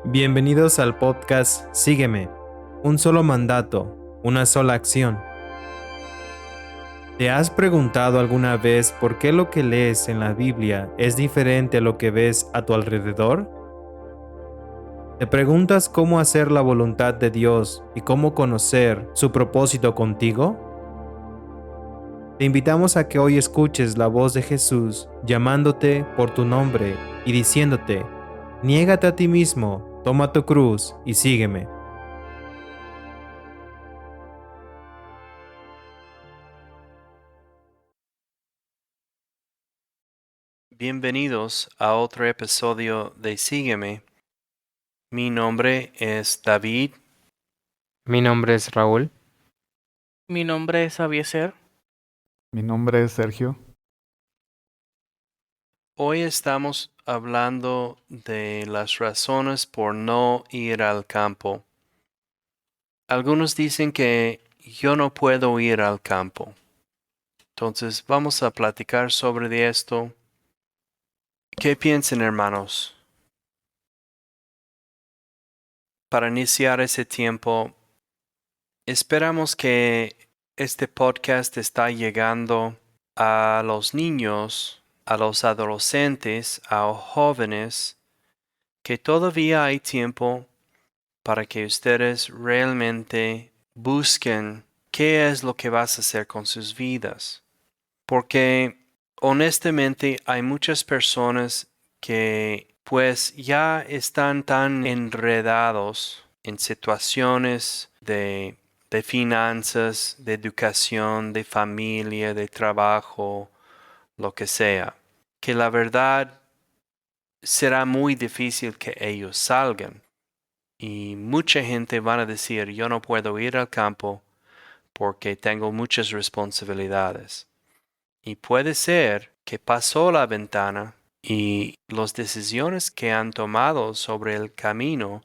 Bienvenidos al podcast Sígueme, un solo mandato, una sola acción. ¿Te has preguntado alguna vez por qué lo que lees en la Biblia es diferente a lo que ves a tu alrededor? ¿Te preguntas cómo hacer la voluntad de Dios y cómo conocer su propósito contigo? Te invitamos a que hoy escuches la voz de Jesús llamándote por tu nombre y diciéndote: niégate a ti mismo, toma tu cruz y sígueme. Bienvenidos a otro episodio de Sígueme. Mi nombre es David. Mi nombre es Raúl. Mi nombre es Abieser. Mi nombre es Sergio. Hoy estamos hablando de las razones por no ir al campo. Algunos dicen que yo no puedo ir al campo. Entonces vamos a platicar sobre esto. ¿Qué piensan, hermanos? Para iniciar ese tiempo, esperamos que este podcast está llegando a los niños, a los adolescentes, a jóvenes, que todavía hay tiempo para que ustedes realmente busquen qué es lo que vas a hacer con sus vidas. Porque honestamente hay muchas personas que pues ya están tan enredados en situaciones de finanzas, de educación, de familia, de trabajo, lo que sea, que la verdad será muy difícil que ellos salgan. Y mucha gente van a decir, yo no puedo ir al campo porque tengo muchas responsabilidades. Y puede ser que pasó la ventana y las decisiones que han tomado sobre el camino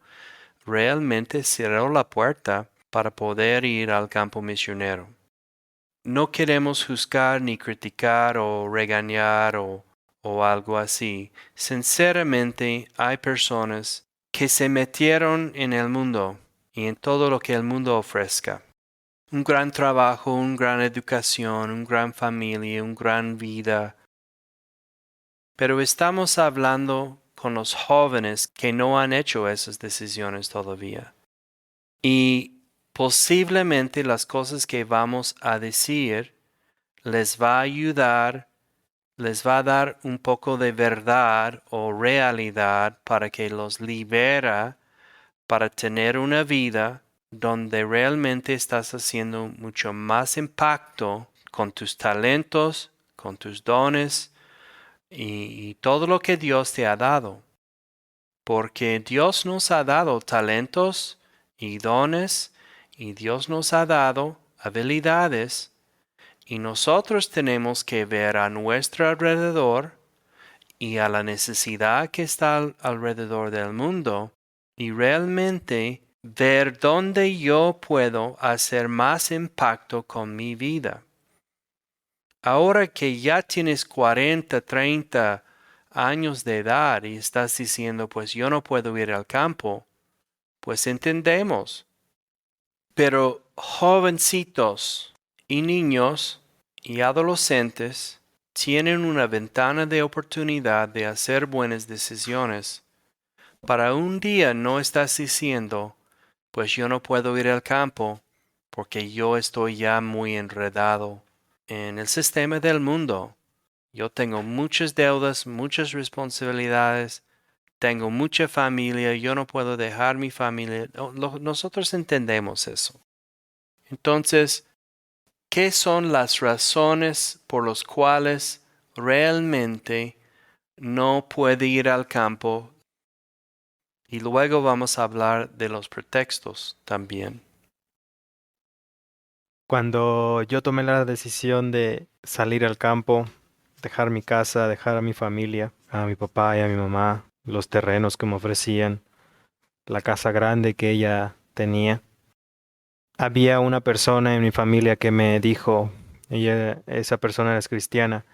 realmente cerró la puerta para poder ir al campo misionero. No queremos juzgar ni criticar o regañar o algo así. Sinceramente, hay personas que se metieron en el mundo y en todo lo que el mundo ofrezca. Un gran trabajo, una gran educación, una gran familia, una gran vida. Pero estamos hablando con los jóvenes que no han hecho esas decisiones todavía. Y posiblemente las cosas que vamos a decir les va a ayudar, les va a dar un poco de verdad o realidad para que los libera para tener una vida donde realmente estás haciendo mucho más impacto con tus talentos, con tus dones y todo lo que Dios te ha dado. Porque Dios nos ha dado talentos y dones y Dios nos ha dado habilidades y nosotros tenemos que ver a nuestro alrededor y a la necesidad que está alrededor del mundo y realmente ver dónde yo puedo hacer más impacto con mi vida. Ahora que ya tienes 40, 30 años de edad y estás diciendo, pues yo no puedo ir al campo, pues entendemos. Pero jovencitos y niños y adolescentes tienen una ventana de oportunidad de hacer buenas decisiones. Para un día no estás diciendo, pues yo no puedo ir al campo porque yo estoy ya muy enredado en el sistema del mundo. Yo tengo muchas deudas, muchas responsabilidades, tengo mucha familia, yo no puedo dejar mi familia. Nosotros entendemos eso. Entonces, ¿qué son las razones por las cuales realmente no puede ir al campo? Y luego vamos a hablar de los pretextos también. Cuando yo tomé la decisión de salir al campo, dejar mi casa, dejar a mi familia, a mi papá y a mi mamá, los terrenos que me ofrecían, la casa grande que ella tenía, había una persona en mi familia que me dijo, esa persona es cristiana,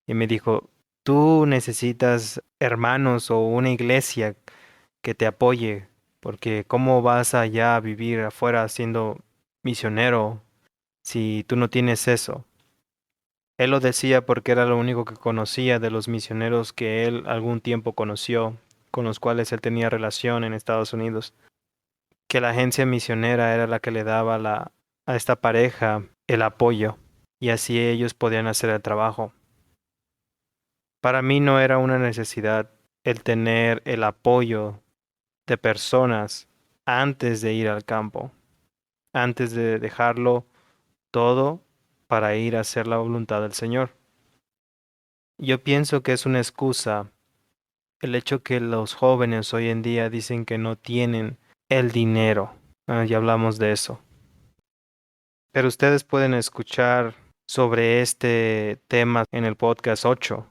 y me dijo: tú necesitas hermanos o una iglesia que te apoye, porque ¿cómo vas allá a vivir afuera siendo misionero si tú no tienes eso? Él lo decía porque era lo único que conocía de los misioneros que él algún tiempo conoció, con los cuales él tenía relación en Estados Unidos, que la agencia misionera era la que le daba a esta pareja el apoyo, y así ellos podían hacer el trabajo. Para mí no era una necesidad el tener el apoyo de personas antes de ir al campo, antes de dejarlo todo para ir a hacer la voluntad del Señor. Yo pienso que es una excusa el hecho que los jóvenes hoy en día dicen que no tienen el dinero. Ya hablamos de eso. Pero ustedes pueden escuchar sobre este tema en el podcast 8.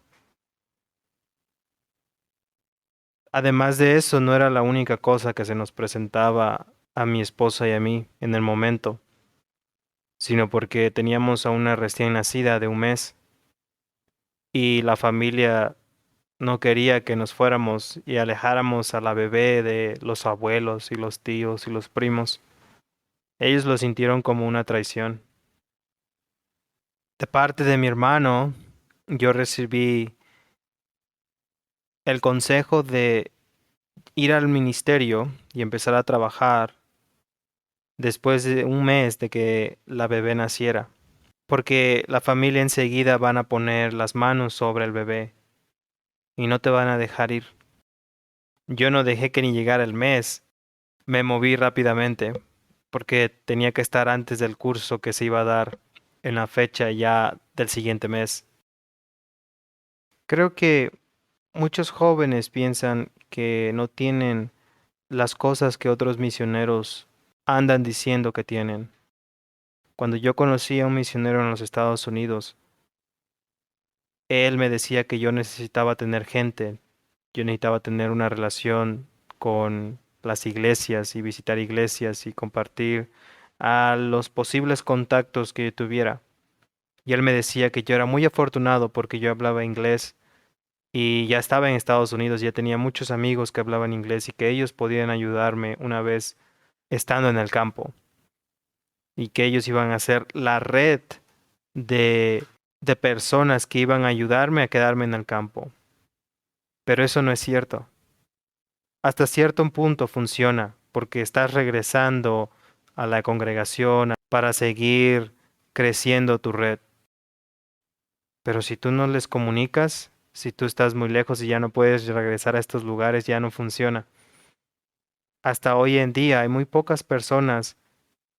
Además de eso, no era la única cosa que se nos presentaba a mi esposa y a mí en el momento, sino porque teníamos a una recién nacida de un mes y la familia no quería que nos fuéramos y alejáramos a la bebé de los abuelos y los tíos y los primos. Ellos lo sintieron como una traición. De parte de mi hermano, yo recibí el consejo de ir al ministerio y empezar a trabajar después de un mes de que la bebé naciera, porque la familia enseguida van a poner las manos sobre el bebé y no te van a dejar ir. Yo no dejé que ni llegara el mes, me moví rápidamente porque tenía que estar antes del curso que se iba a dar en la fecha ya del siguiente mes. Creo que muchos jóvenes piensan que no tienen las cosas que otros misioneros andan diciendo que tienen. Cuando yo conocí a un misionero en los Estados Unidos, él me decía que yo necesitaba tener gente, yo necesitaba tener una relación con las iglesias y visitar iglesias y compartir a los posibles contactos que yo tuviera. Y él me decía que yo era muy afortunado porque yo hablaba inglés y ya estaba en Estados Unidos, ya tenía muchos amigos que hablaban inglés y que ellos podían ayudarme una vez estando en el campo y que ellos iban a ser la red de, de personas que iban a ayudarme a quedarme en el campo. Pero eso no es cierto. Hasta cierto punto funciona porque estás regresando a la congregación para seguir creciendo tu red. Pero si tú no les comunicas, si tú estás muy lejos y ya no puedes regresar a estos lugares, ya no funciona. Hasta hoy en día hay muy pocas personas,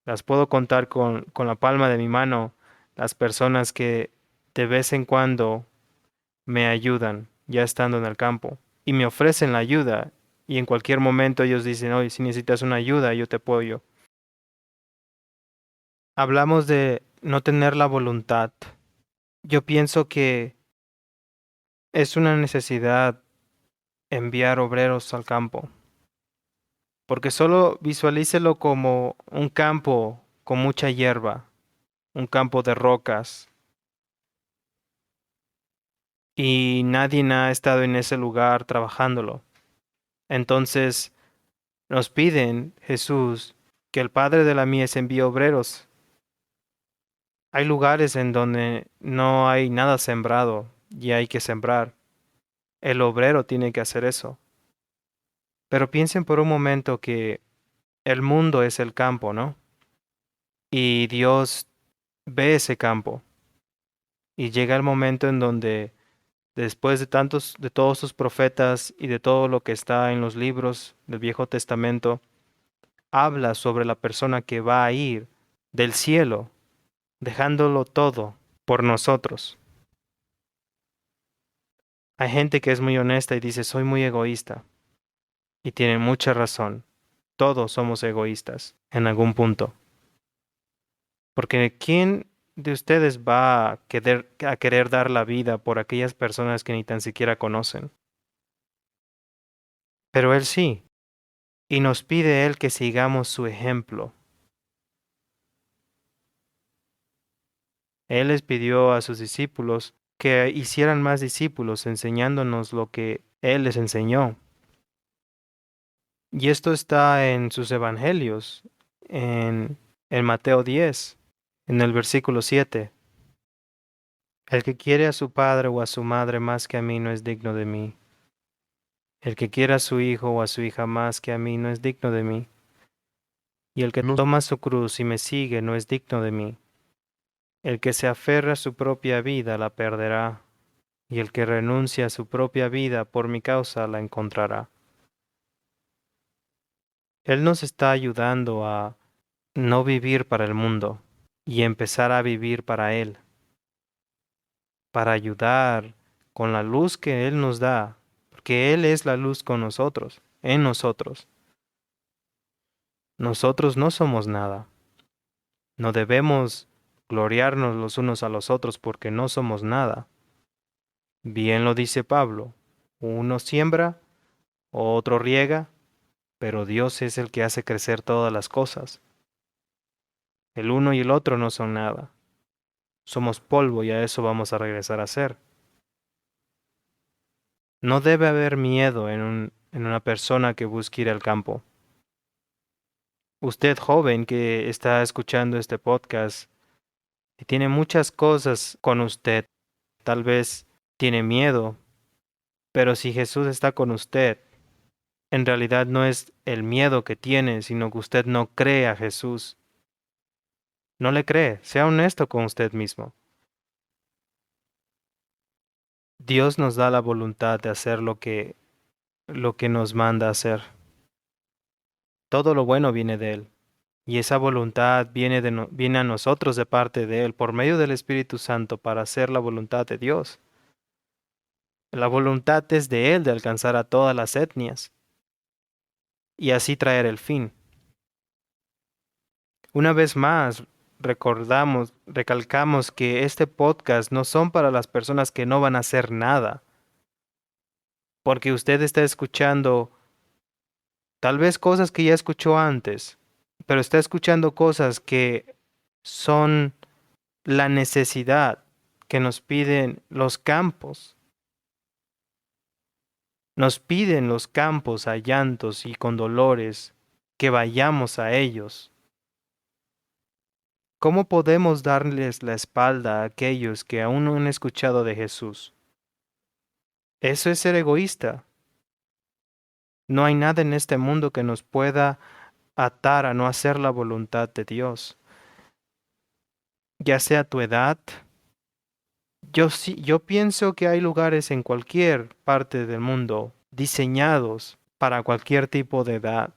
las puedo contar con la palma de mi mano, las personas que de vez en cuando me ayudan ya estando en el campo y me ofrecen la ayuda y en cualquier momento ellos dicen, oye, si necesitas una ayuda, yo te apoyo. Hablamos de no tener la voluntad. Yo pienso que es una necesidad enviar obreros al campo, porque solo visualícelo como un campo con mucha hierba, un campo de rocas, y nadie ha estado en ese lugar trabajándolo. Entonces nos piden, Jesús, que el Padre de la mies envíe obreros. Hay lugares en donde no hay nada sembrado y hay que sembrar. El obrero tiene que hacer eso. Pero piensen por un momento que el mundo es el campo, ¿no? Y Dios ve ese campo. Y llega el momento en donde, después de todos sus profetas y de todo lo que está en los libros del Viejo Testamento, habla sobre la persona que va a ir del cielo, dejándolo todo por nosotros. Hay gente que es muy honesta y dice, soy muy egoísta. Y tiene mucha razón. Todos somos egoístas en algún punto. Porque ¿quién de ustedes va a querer dar la vida por aquellas personas que ni tan siquiera conocen? Pero Él sí, y nos pide Él que sigamos su ejemplo. Él les pidió a sus discípulos que hicieran más discípulos enseñándonos lo que Él les enseñó. Y esto está en sus evangelios, en Mateo 10, en el versículo 7. El que quiere a su padre o a su madre más que a mí no es digno de mí. El que quiere a su hijo o a su hija más que a mí no es digno de mí. Y el que No, toma su cruz y me sigue no es digno de mí. El que se aferra a su propia vida la perderá, y el que renuncia a su propia vida por mi causa la encontrará. Él nos está ayudando a no vivir para el mundo y empezar a vivir para Él, para ayudar con la luz que Él nos da, porque Él es la luz con nosotros, en nosotros. Nosotros no somos nada. No debemos gloriarnos los unos a los otros porque no somos nada. Bien lo dice Pablo, uno siembra, otro riega, pero Dios es el que hace crecer todas las cosas. El uno y el otro no son nada. Somos polvo y a eso vamos a regresar a ser. No debe haber miedo en una persona que busque ir al campo. Usted joven que está escuchando este podcast y tiene muchas cosas con usted, tal vez tiene miedo, pero si Jesús está con usted, en realidad no es el miedo que tiene, sino que usted no cree a Jesús. No le cree, sea honesto con usted mismo. Dios nos da la voluntad de hacer lo que nos manda hacer. Todo lo bueno viene de Él, y esa voluntad viene a nosotros de parte de Él por medio del Espíritu Santo para hacer la voluntad de Dios. La voluntad es de Él de alcanzar a todas las etnias y así traer el fin. Una vez más, recalcamos que este podcast no son para las personas que no van a hacer nada, porque usted está escuchando tal vez cosas que ya escuchó antes, pero está escuchando cosas que son la necesidad que nos piden los campos. Nos piden los campos a llantos y con dolores que vayamos a ellos. ¿Cómo podemos darles la espalda a aquellos que aún no han escuchado de Jesús? Eso es ser egoísta. No hay nada en este mundo que nos pueda atar a no hacer la voluntad de Dios. Ya sea tu edad, yo pienso que hay lugares en cualquier parte del mundo diseñados para cualquier tipo de edad.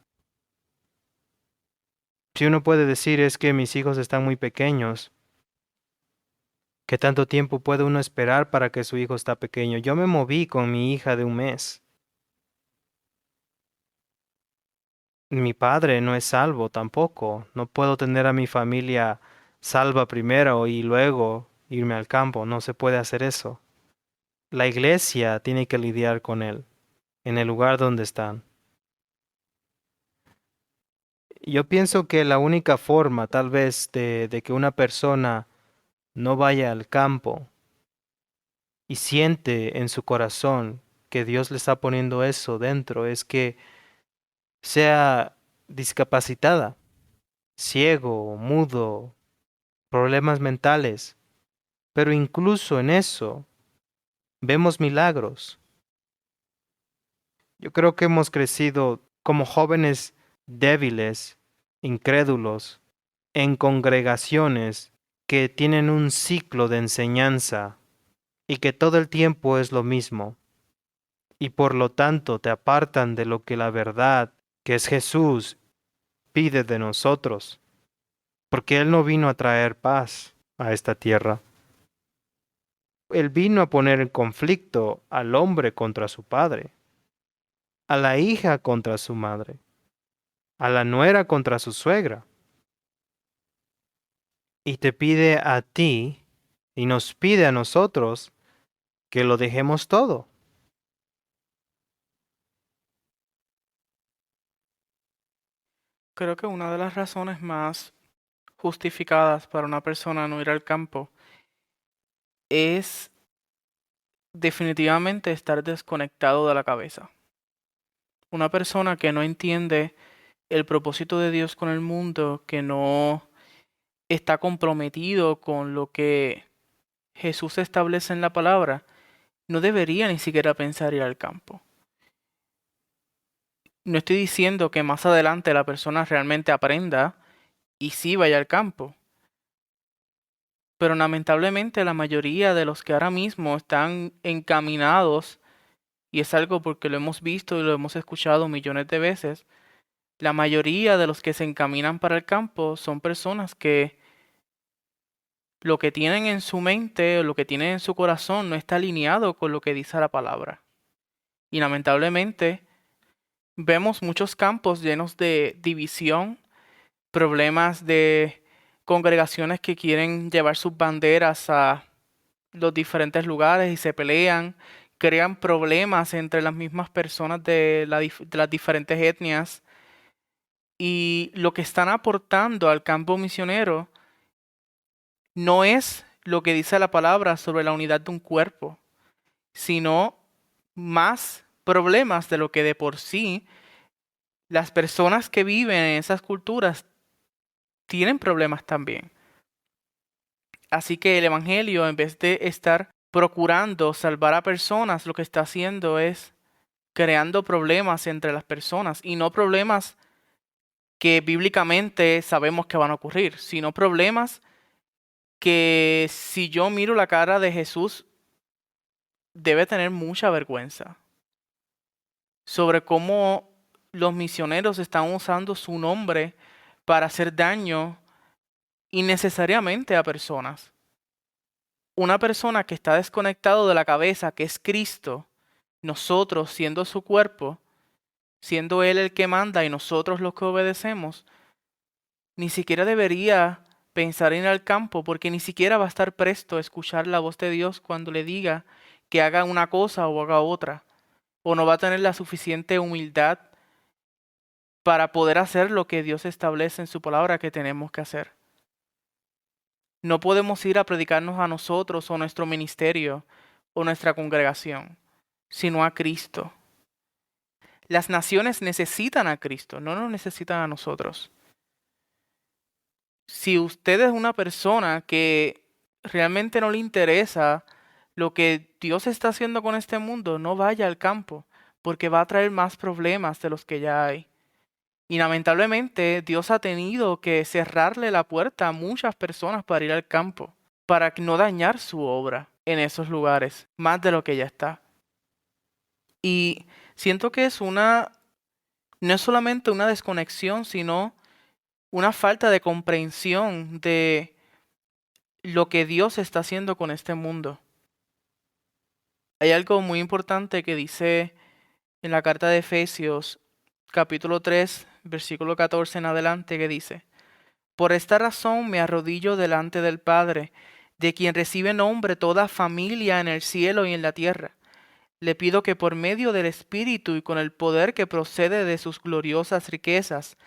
Si uno puede decir es que mis hijos están muy pequeños, ¿qué tanto tiempo puede uno esperar para que su hijo está pequeño? Yo me moví con mi hija de 1 mes. Mi padre no es salvo tampoco. No puedo tener a mi familia salva primero y luego irme al campo. No se puede hacer eso. La iglesia tiene que lidiar con él en el lugar donde están. Yo pienso que la única forma, tal vez, de que una persona no vaya al campo y siente en su corazón que Dios le está poniendo eso dentro es que sea discapacitada, ciego, mudo, problemas mentales. Pero incluso en eso vemos milagros. Yo creo que hemos crecido como jóvenes débiles, incrédulos, en congregaciones que tienen un ciclo de enseñanza y que todo el tiempo es lo mismo, y por lo tanto te apartan de lo que la verdad, que es Jesús, pide de nosotros, porque Él no vino a traer paz a esta tierra. Él vino a poner en conflicto al hombre contra su padre, a la hija contra su madre, a la nuera contra su suegra, y te pide a ti y nos pide a nosotros que lo dejemos todo. Creo que una de las razones más justificadas para una persona no ir al campo es definitivamente estar desconectado de la cabeza. Una persona que no entiende el propósito de Dios con el mundo, que no está comprometido con lo que Jesús establece en la palabra, no debería ni siquiera pensar ir al campo. No estoy diciendo que más adelante la persona realmente aprenda y sí vaya al campo, pero lamentablemente la mayoría de los que ahora mismo están encaminados, y es algo porque lo hemos visto y lo hemos escuchado millones de veces, la mayoría de los que se encaminan para el campo son personas que lo que tienen en su mente o lo que tienen en su corazón no está alineado con lo que dice la palabra. Y lamentablemente vemos muchos campos llenos de división, problemas de congregaciones que quieren llevar sus banderas a los diferentes lugares y se pelean, crean problemas entre las mismas personas de las diferentes etnias. Y lo que están aportando al campo misionero no es lo que dice la palabra sobre la unidad de un cuerpo, sino más problemas de lo que de por sí las personas que viven en esas culturas tienen problemas también. Así que el Evangelio, en vez de estar procurando salvar a personas, lo que está haciendo es creando problemas entre las personas, y no problemas que bíblicamente sabemos que van a ocurrir, sino problemas que si yo miro la cara de Jesús, debe tener mucha vergüenza sobre cómo los misioneros están usando su nombre para hacer daño innecesariamente a personas. Una persona que está desconectado de la cabeza, que es Cristo, nosotros siendo su cuerpo, siendo Él el que manda y nosotros los que obedecemos, ni siquiera debería pensar en ir al campo, porque ni siquiera va a estar presto a escuchar la voz de Dios cuando le diga que haga una cosa o haga otra, o no va a tener la suficiente humildad para poder hacer lo que Dios establece en su palabra que tenemos que hacer. No podemos ir a predicarnos a nosotros o nuestro ministerio o nuestra congregación, sino a Cristo. Las naciones necesitan a Cristo, no nos necesitan a nosotros. Si usted es una persona que realmente no le interesa lo que Dios está haciendo con este mundo, no vaya al campo, porque va a traer más problemas de los que ya hay. Y lamentablemente Dios ha tenido que cerrarle la puerta a muchas personas para ir al campo, para no dañar su obra en esos lugares, más de lo que ya está. Y siento que no es solamente una desconexión, sino una falta de comprensión de lo que Dios está haciendo con este mundo. Hay algo muy importante que dice en la carta de Efesios, capítulo 3, versículo 14 en adelante, que dice: Por esta razón me arrodillo delante del Padre, de quien recibe nombre toda familia en el cielo y en la tierra. Le pido que por medio del Espíritu y con el poder que procede de sus gloriosas riquezas,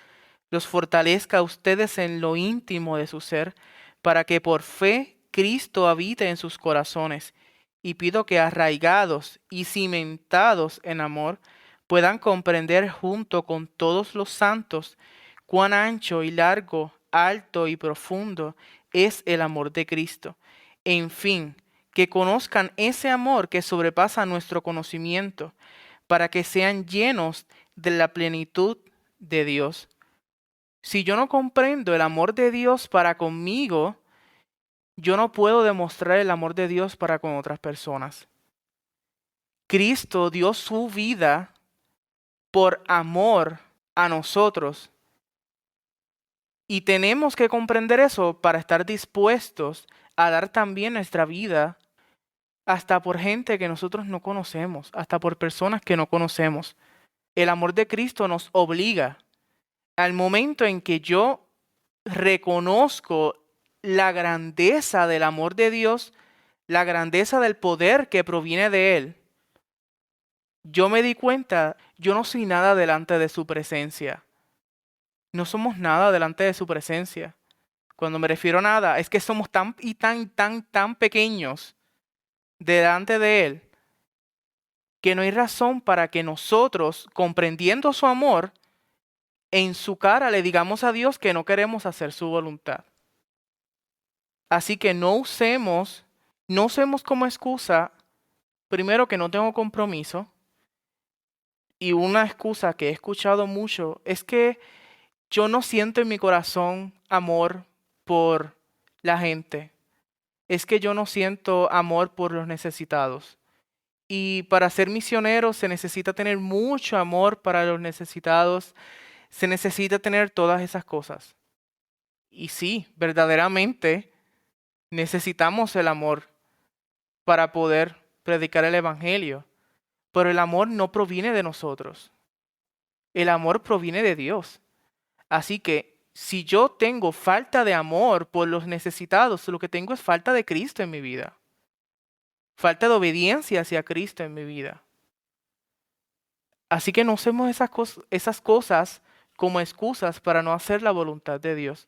los fortalezca a ustedes en lo íntimo de su ser, para que por fe Cristo habite en sus corazones. Y pido que arraigados y cimentados en amor, puedan comprender junto con todos los santos cuán ancho y largo, alto y profundo es el amor de Cristo. En fin, que conozcan ese amor que sobrepasa nuestro conocimiento, para que sean llenos de la plenitud de Dios. Si yo no comprendo el amor de Dios para conmigo, yo no puedo demostrar el amor de Dios para con otras personas. Cristo dio su vida por amor a nosotros. Y tenemos que comprender eso para estar dispuestos a dar también nuestra vida hasta por gente que nosotros no conocemos, hasta por personas que no conocemos. El amor de Cristo nos obliga. Al momento en que yo reconozco la grandeza del amor de Dios, la grandeza del poder que proviene de Él, yo me di cuenta, yo no soy nada delante de su presencia. No somos nada delante de su presencia. Cuando me refiero a nada, es que somos tan pequeños delante de Él, que no hay razón para que nosotros, comprendiendo su amor, en su cara le digamos a Dios que no queremos hacer su voluntad. Así que no usemos como excusa, primero, que no tengo compromiso, y una excusa que he escuchado mucho es que yo no siento en mi corazón amor por la gente. Es que yo no siento amor por los necesitados. Y para ser misionero se necesita tener mucho amor para los necesitados. Se necesita tener todas esas cosas. Y sí, verdaderamente necesitamos el amor para poder predicar el evangelio. Pero el amor no proviene de nosotros. El amor proviene de Dios. Así que si yo tengo falta de amor por los necesitados, lo que tengo es falta de Cristo en mi vida. Falta de obediencia hacia Cristo en mi vida. Así que no usemos esas cosas como excusas para no hacer la voluntad de Dios.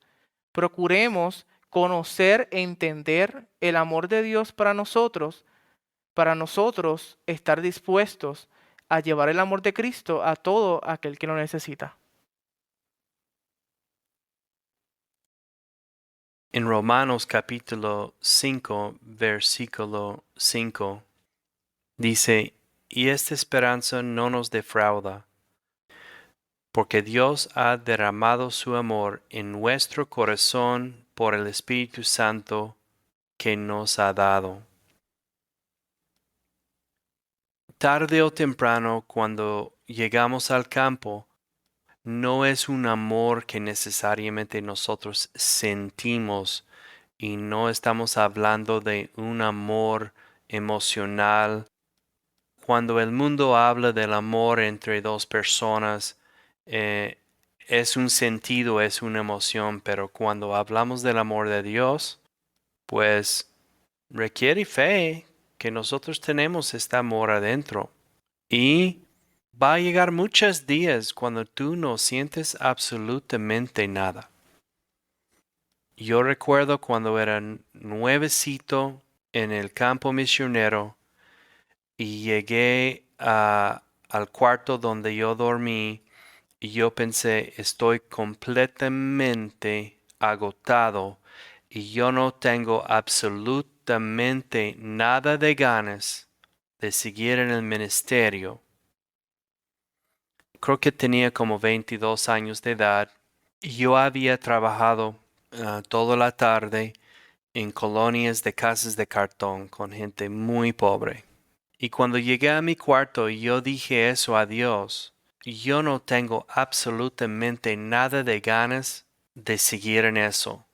Procuremos conocer e entender el amor de Dios para nosotros estar dispuestos a llevar el amor de Cristo a todo aquel que lo necesita. En Romanos capítulo 5, versículo 5, dice, y esta esperanza no nos defrauda, porque Dios ha derramado su amor en nuestro corazón por el Espíritu Santo que nos ha dado. Tarde o temprano, cuando llegamos al campo, no es un amor que necesariamente nosotros sentimos, y no estamos hablando de un amor emocional. Cuando el mundo habla del amor entre dos personas, es un sentido, es una emoción, pero cuando hablamos del amor de Dios, pues requiere fe que nosotros tenemos este amor adentro. Y va a llegar muchos días cuando tú no sientes absolutamente nada. Yo recuerdo cuando era nuevecito en el campo misionero y llegué al cuarto donde yo dormí y yo pensé, estoy completamente agotado y yo no tengo absolutamente nada de ganas de seguir en el ministerio. Creo que tenía como 22 años de edad y yo había trabajado toda la tarde en colonias de casas de cartón con gente muy pobre. Y cuando llegué a mi cuarto y yo dije eso a Dios, yo no tengo absolutamente nada de ganas de seguir en eso.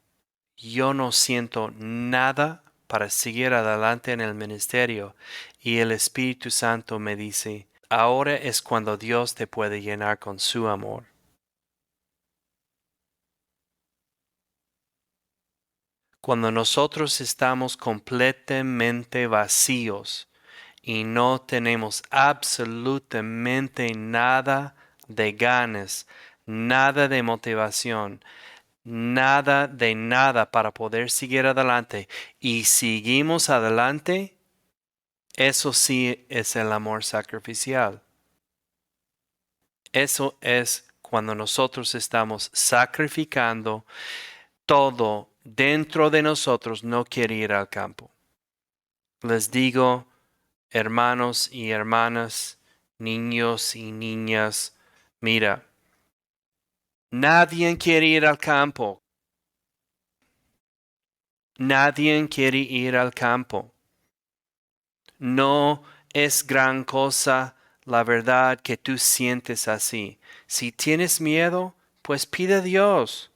Yo no siento nada para seguir adelante en el ministerio. Y el Espíritu Santo me dice, ahora es cuando Dios te puede llenar con su amor. Cuando nosotros estamos completamente vacíos y no tenemos absolutamente nada de ganas, nada de motivación, nada de nada para poder seguir adelante y seguimos adelante, eso sí es el amor sacrificial. Eso es cuando nosotros estamos sacrificando todo dentro de nosotros, no quiere ir al campo. Les digo, hermanos y hermanas, niños y niñas, mira, nadie quiere ir al campo. Nadie quiere ir al campo. No es gran cosa la verdad que tú sientes así. Si tienes miedo, pues pide a Dios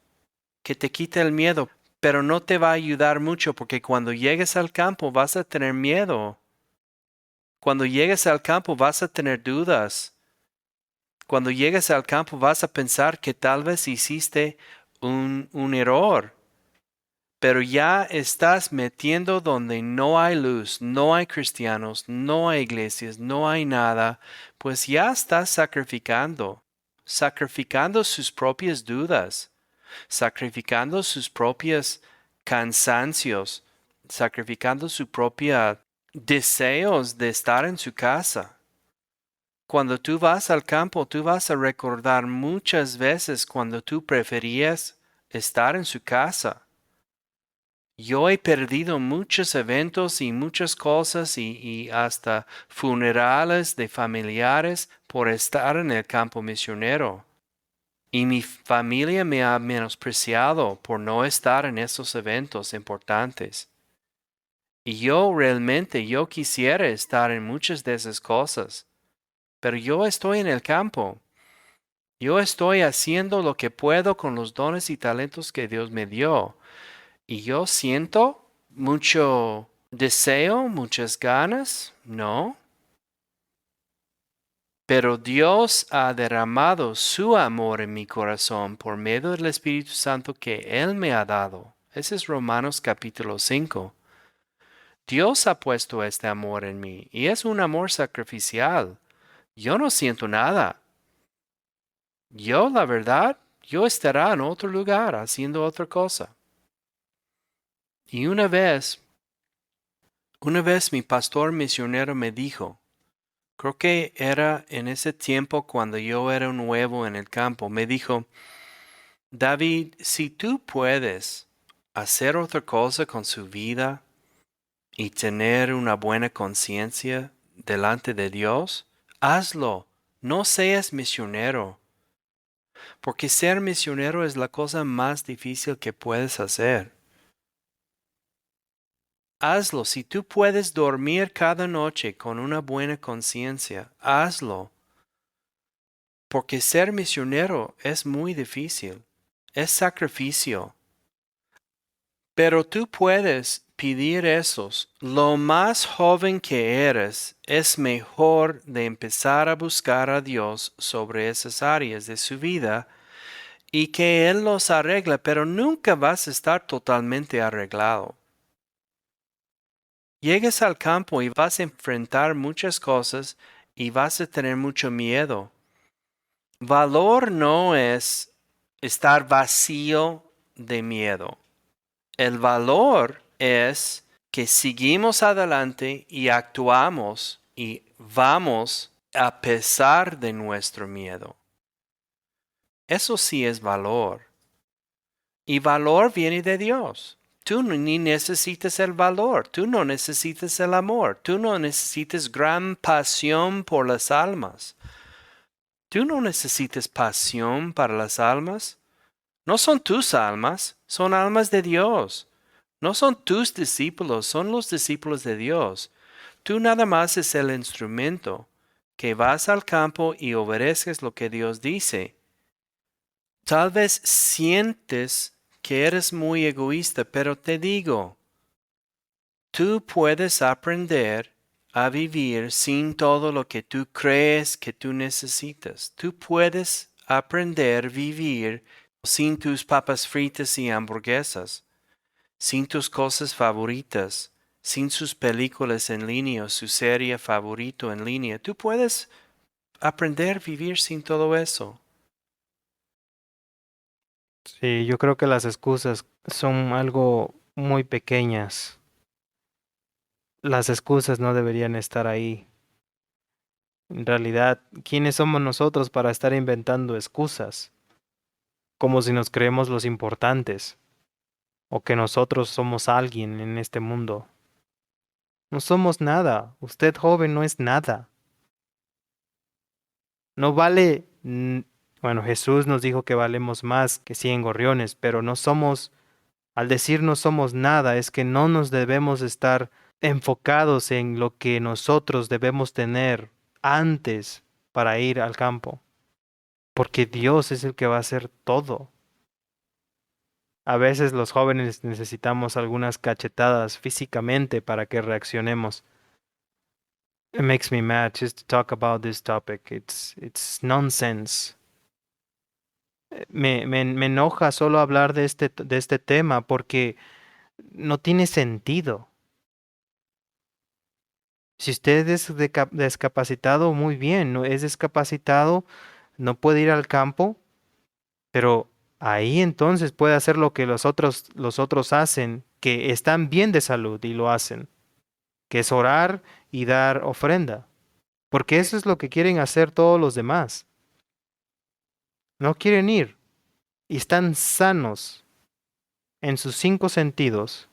que te quite el miedo, pero no te va a ayudar mucho porque cuando llegues al campo vas a tener miedo. Cuando llegues al campo vas a tener dudas. Cuando llegues al campo vas a pensar que tal vez hiciste un error. Pero ya estás metiendo donde no hay luz, no hay cristianos, no hay iglesias, no hay nada, pues ya estás sacrificando sus propias dudas, sacrificando sus propios cansancios, sacrificando sus propios deseos de estar en su casa. Cuando tú vas al campo, tú vas a recordar muchas veces cuando tú preferías estar en su casa. Yo he perdido muchos eventos y muchas cosas y hasta funerales de familiares por estar en el campo misionero. Y mi familia me ha menospreciado por no estar en esos eventos importantes. Y yo quisiera estar en muchas de esas cosas, pero yo estoy en el campo. Yo estoy haciendo lo que puedo con los dones y talentos que Dios me dio. Y yo siento mucho deseo, muchas ganas, ¿no? Pero Dios ha derramado su amor en mi corazón por medio del Espíritu Santo que Él me ha dado. Ese es Romanos capítulo 5. Dios ha puesto este amor en mí y es un amor sacrificial. Yo no siento nada. La verdad, yo estaré en otro lugar haciendo otra cosa. Y una vez mi pastor misionero me dijo, creo que era en ese tiempo cuando yo era nuevo en el campo, me dijo, David, si tú puedes hacer otra cosa con su vida y tener una buena conciencia delante de Dios, hazlo. No seas misionero, porque ser misionero es la cosa más difícil que puedes hacer. Hazlo. Si tú puedes dormir cada noche con una buena conciencia, hazlo. Porque ser misionero es muy difícil. Es sacrificio. Pero tú puedes pedir esos. Lo más joven que eres, es mejor de empezar a buscar a Dios sobre esas áreas de su vida y que Él los arregle, pero nunca vas a estar totalmente arreglado. Llegues al campo y vas a enfrentar muchas cosas y vas a tener mucho miedo. Valor no es estar vacío de miedo. El valor es que seguimos adelante y actuamos y vamos a pesar de nuestro miedo. Eso sí es valor. Y valor viene de Dios. Tú ni necesitas el valor, tú no necesitas el amor, tú no necesitas gran pasión por las almas. Tú no necesitas pasión para las almas. No son tus almas, son almas de Dios. No son tus discípulos, son los discípulos de Dios. Tú nada más es el instrumento que vas al campo y obedeces lo que Dios dice. Tal vez sientes que eres muy egoísta, pero te digo, tú puedes aprender a vivir sin todo lo que tú crees que tú necesitas. Tú puedes aprender a vivir sin tus papas fritas y hamburguesas, sin tus cosas favoritas, sin sus películas en línea o su serie favorito en línea. Tú puedes aprender a vivir sin todo eso. Sí, yo creo que las excusas son algo muy pequeñas. Las excusas no deberían estar ahí. En realidad, ¿quiénes somos nosotros para estar inventando excusas? Como si nos creemos los importantes, o que nosotros somos alguien en este mundo. No somos nada. Usted joven no es nada. No vale... Bueno, Jesús nos dijo que valemos más que 100 gorriones, pero no somos... Al decir no somos nada, es que no nos debemos estar enfocados en lo que nosotros debemos tener antes para ir al campo, porque Dios es el que va a hacer todo. A veces los jóvenes necesitamos algunas cachetadas físicamente para que reaccionemos. It makes me mad just to talk about this topic. It's nonsense. Me enoja solo hablar de este tema porque no tiene sentido. Si usted es discapacitado, muy bien, no es discapacitado, no puede ir al campo, pero ahí entonces puede hacer lo que los otros hacen, que están bien de salud y lo hacen, que es orar y dar ofrenda. porque eso es lo que quieren hacer todos los demás. No quieren ir y están sanos en sus 5 sentidos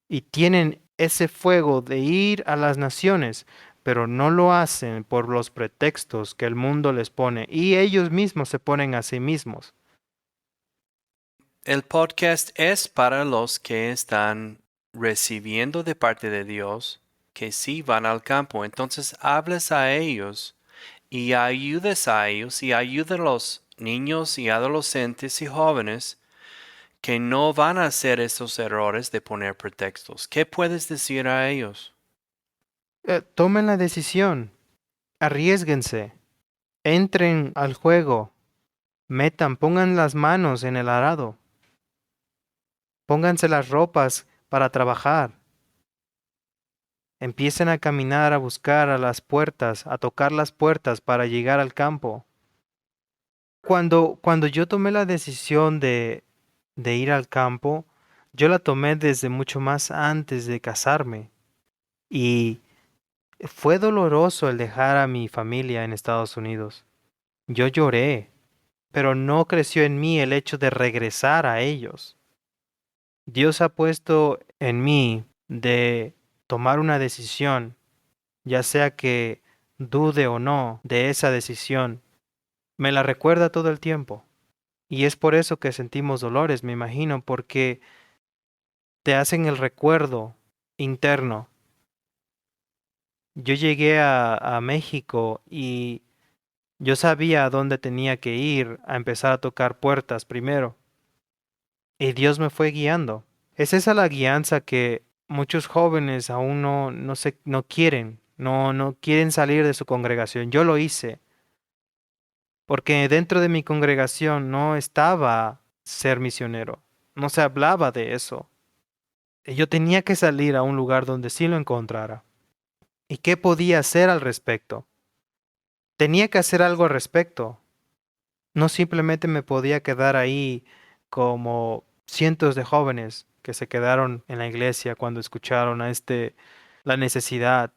y tienen ese fuego de ir a las naciones, pero no lo hacen por los pretextos que el mundo les pone y ellos mismos se ponen a sí mismos. El podcast es para los que están recibiendo de parte de Dios, que sí van al campo. Entonces hables a ellos y ayudes a ellos y ayuda a los niños y adolescentes y jóvenes que no van a hacer esos errores de poner pretextos. ¿Qué puedes decir a ellos? Tomen la decisión, arriésguense, entren al juego, pongan las manos en el arado, pónganse las ropas para trabajar, empiecen a caminar, a buscar a las puertas, a tocar las puertas para llegar al campo. Cuando yo tomé la decisión de ir al campo, yo la tomé desde mucho más antes de casarme y fue doloroso el dejar a mi familia en Estados Unidos. Yo lloré, pero no creció en mí el hecho de regresar a ellos. Dios ha puesto en mí de tomar una decisión, ya sea que dude o no de esa decisión, me la recuerda todo el tiempo. Y es por eso que sentimos dolores, me imagino, porque te hacen el recuerdo interno. Yo llegué a México y yo sabía a dónde tenía que ir a empezar a tocar puertas primero. Y Dios me fue guiando. Es esa la guianza que muchos jóvenes aún no quieren, no quieren salir de su congregación. Yo lo hice, porque dentro de mi congregación no estaba ser misionero, no se hablaba de eso. Y yo tenía que salir a un lugar donde sí lo encontrara. ¿Y qué podía hacer al respecto? Tenía que hacer algo al respecto. No simplemente me podía quedar ahí como cientos de jóvenes que se quedaron en la iglesia cuando escucharon la necesidad.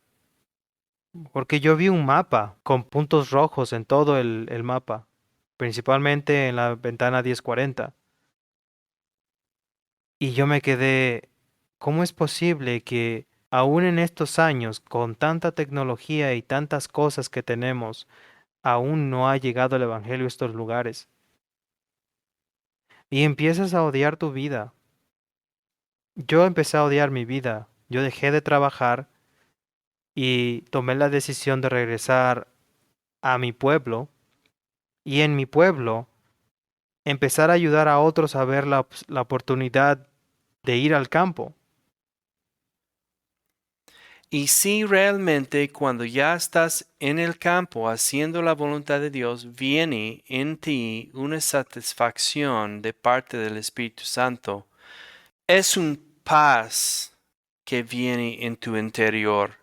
Porque yo vi un mapa con puntos rojos en todo el mapa, principalmente en la ventana 1040. Y yo me quedé, ¿cómo es posible que aún en estos años, con tanta tecnología y tantas cosas que tenemos, aún no ha llegado el Evangelio a estos lugares? Y empiezas a odiar tu vida. Yo empecé a odiar mi vida. Yo dejé de trabajar y tomé la decisión de regresar a mi pueblo. Y en mi pueblo empezar a ayudar a otros a ver la oportunidad de ir al campo. Y si realmente cuando ya estás en el campo haciendo la voluntad de Dios, viene en ti una satisfacción de parte del Espíritu Santo, es un paz que viene en tu interior,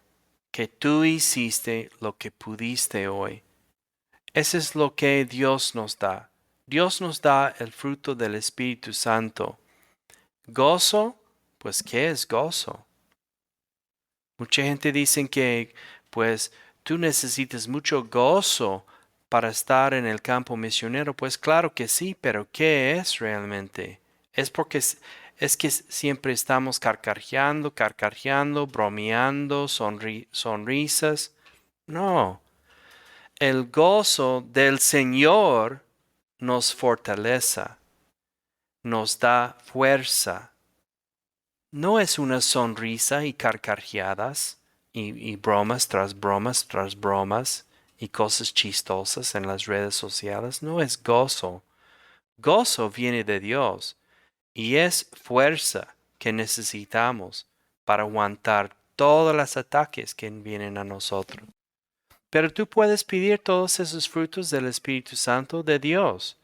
que tú hiciste lo que pudiste hoy. Eso es lo que Dios nos da. Dios nos da el fruto del Espíritu Santo. Gozo, pues ¿qué es gozo? Mucha gente dice que pues tú necesitas mucho gozo para estar en el campo misionero. Pues claro que sí, pero ¿qué es realmente? Es porque es que siempre estamos carcajeando, bromeando, sonrisas. No, el gozo del Señor nos fortalece, nos da fuerza. No es una sonrisa y carcajadas y bromas tras bromas y cosas chistosas en las redes sociales. No es gozo. Gozo viene de Dios y es fuerza que necesitamos para aguantar todos los ataques que vienen a nosotros. Pero tú puedes pedir todos esos frutos del Espíritu Santo de Dios.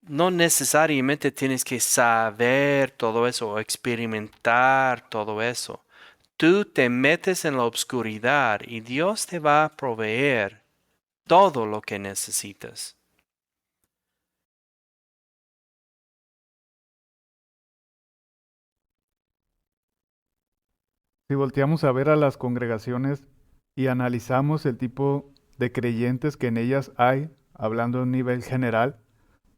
No necesariamente tienes que saber todo eso o experimentar todo eso. Tú te metes en la oscuridad y Dios te va a proveer todo lo que necesitas. Si volteamos a ver a las congregaciones, y analizamos el tipo de creyentes que en ellas hay, hablando a un nivel general,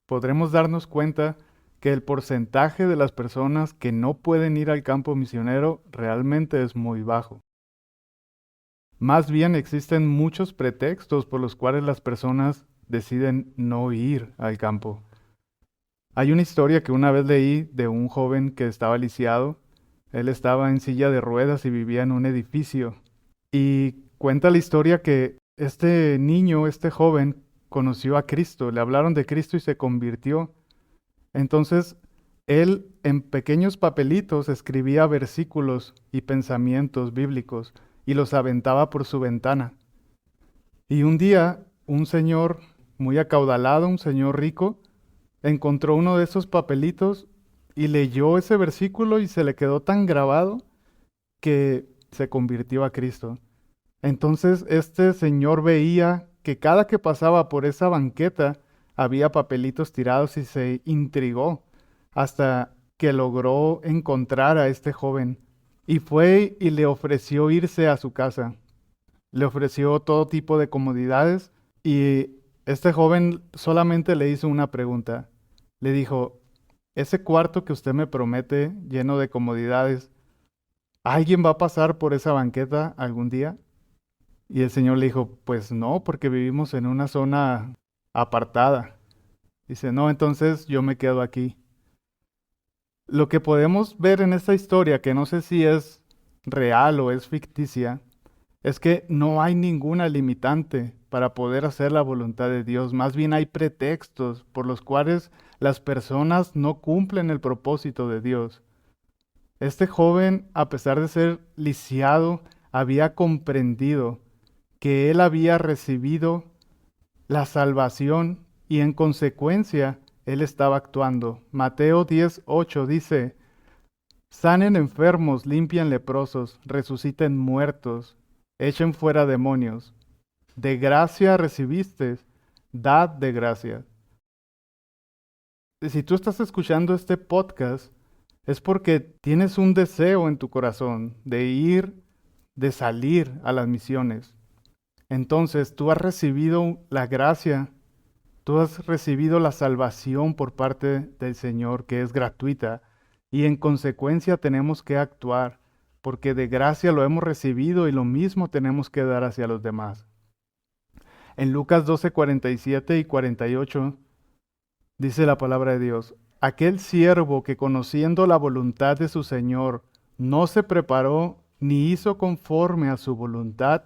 podremos darnos cuenta que el porcentaje de las personas que no pueden ir al campo misionero realmente es muy bajo. Más bien existen muchos pretextos por los cuales las personas deciden no ir al campo. Hay una historia que una vez leí de un joven que estaba lisiado. Él estaba en silla de ruedas y vivía en un edificio. Y cuenta la historia que este niño, este joven, conoció a Cristo. Le hablaron de Cristo y se convirtió. Entonces, él en pequeños papelitos escribía versículos y pensamientos bíblicos y los aventaba por su ventana. Y un día, un señor muy acaudalado, un señor rico, encontró uno de esos papelitos y leyó ese versículo y se le quedó tan grabado que se convirtió a Cristo. Entonces este señor veía que cada que pasaba por esa banqueta había papelitos tirados y se intrigó hasta que logró encontrar a este joven y fue y le ofreció irse a su casa. Le ofreció todo tipo de comodidades y este joven solamente le hizo una pregunta. Le dijo, ese cuarto que usted me promete lleno de comodidades, ¿alguien va a pasar por esa banqueta algún día? Y el señor le dijo, pues no, porque vivimos en una zona apartada. Dice, no, entonces yo me quedo aquí. Lo que podemos ver en esta historia, que no sé si es real o es ficticia, es que no hay ninguna limitante para poder hacer la voluntad de Dios. Más bien hay pretextos por los cuales las personas no cumplen el propósito de Dios. Este joven, a pesar de ser lisiado, había comprendido que él había recibido la salvación y en consecuencia él estaba actuando. Mateo 10:8 dice, sanen enfermos, limpian leprosos, resuciten muertos, echen fuera demonios. De gracia recibiste, dad de gracia. Si tú estás escuchando este podcast, es porque tienes un deseo en tu corazón de ir, de salir a las misiones. Entonces tú has recibido la gracia, tú has recibido la salvación por parte del Señor, que es gratuita, y en consecuencia tenemos que actuar, porque de gracia lo hemos recibido y lo mismo tenemos que dar hacia los demás. En Lucas 12:47 y 48 dice la palabra de Dios, aquel siervo que conociendo la voluntad de su Señor no se preparó ni hizo conforme a su voluntad,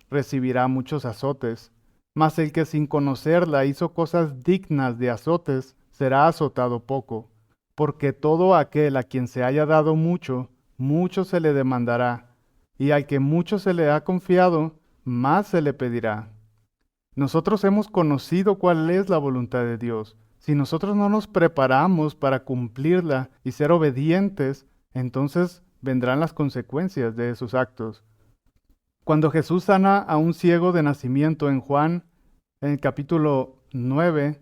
recibirá muchos azotes. Mas el que sin conocerla hizo cosas dignas de azotes, será azotado poco. Porque todo aquel a quien se haya dado mucho, mucho se le demandará, y al que mucho se le ha confiado, más se le pedirá. Nosotros hemos conocido cuál es la voluntad de Dios. Si nosotros no nos preparamos para cumplirla y ser obedientes, entonces vendrán las consecuencias de esos actos. Cuando Jesús sana a un ciego de nacimiento en Juan, en el capítulo 9,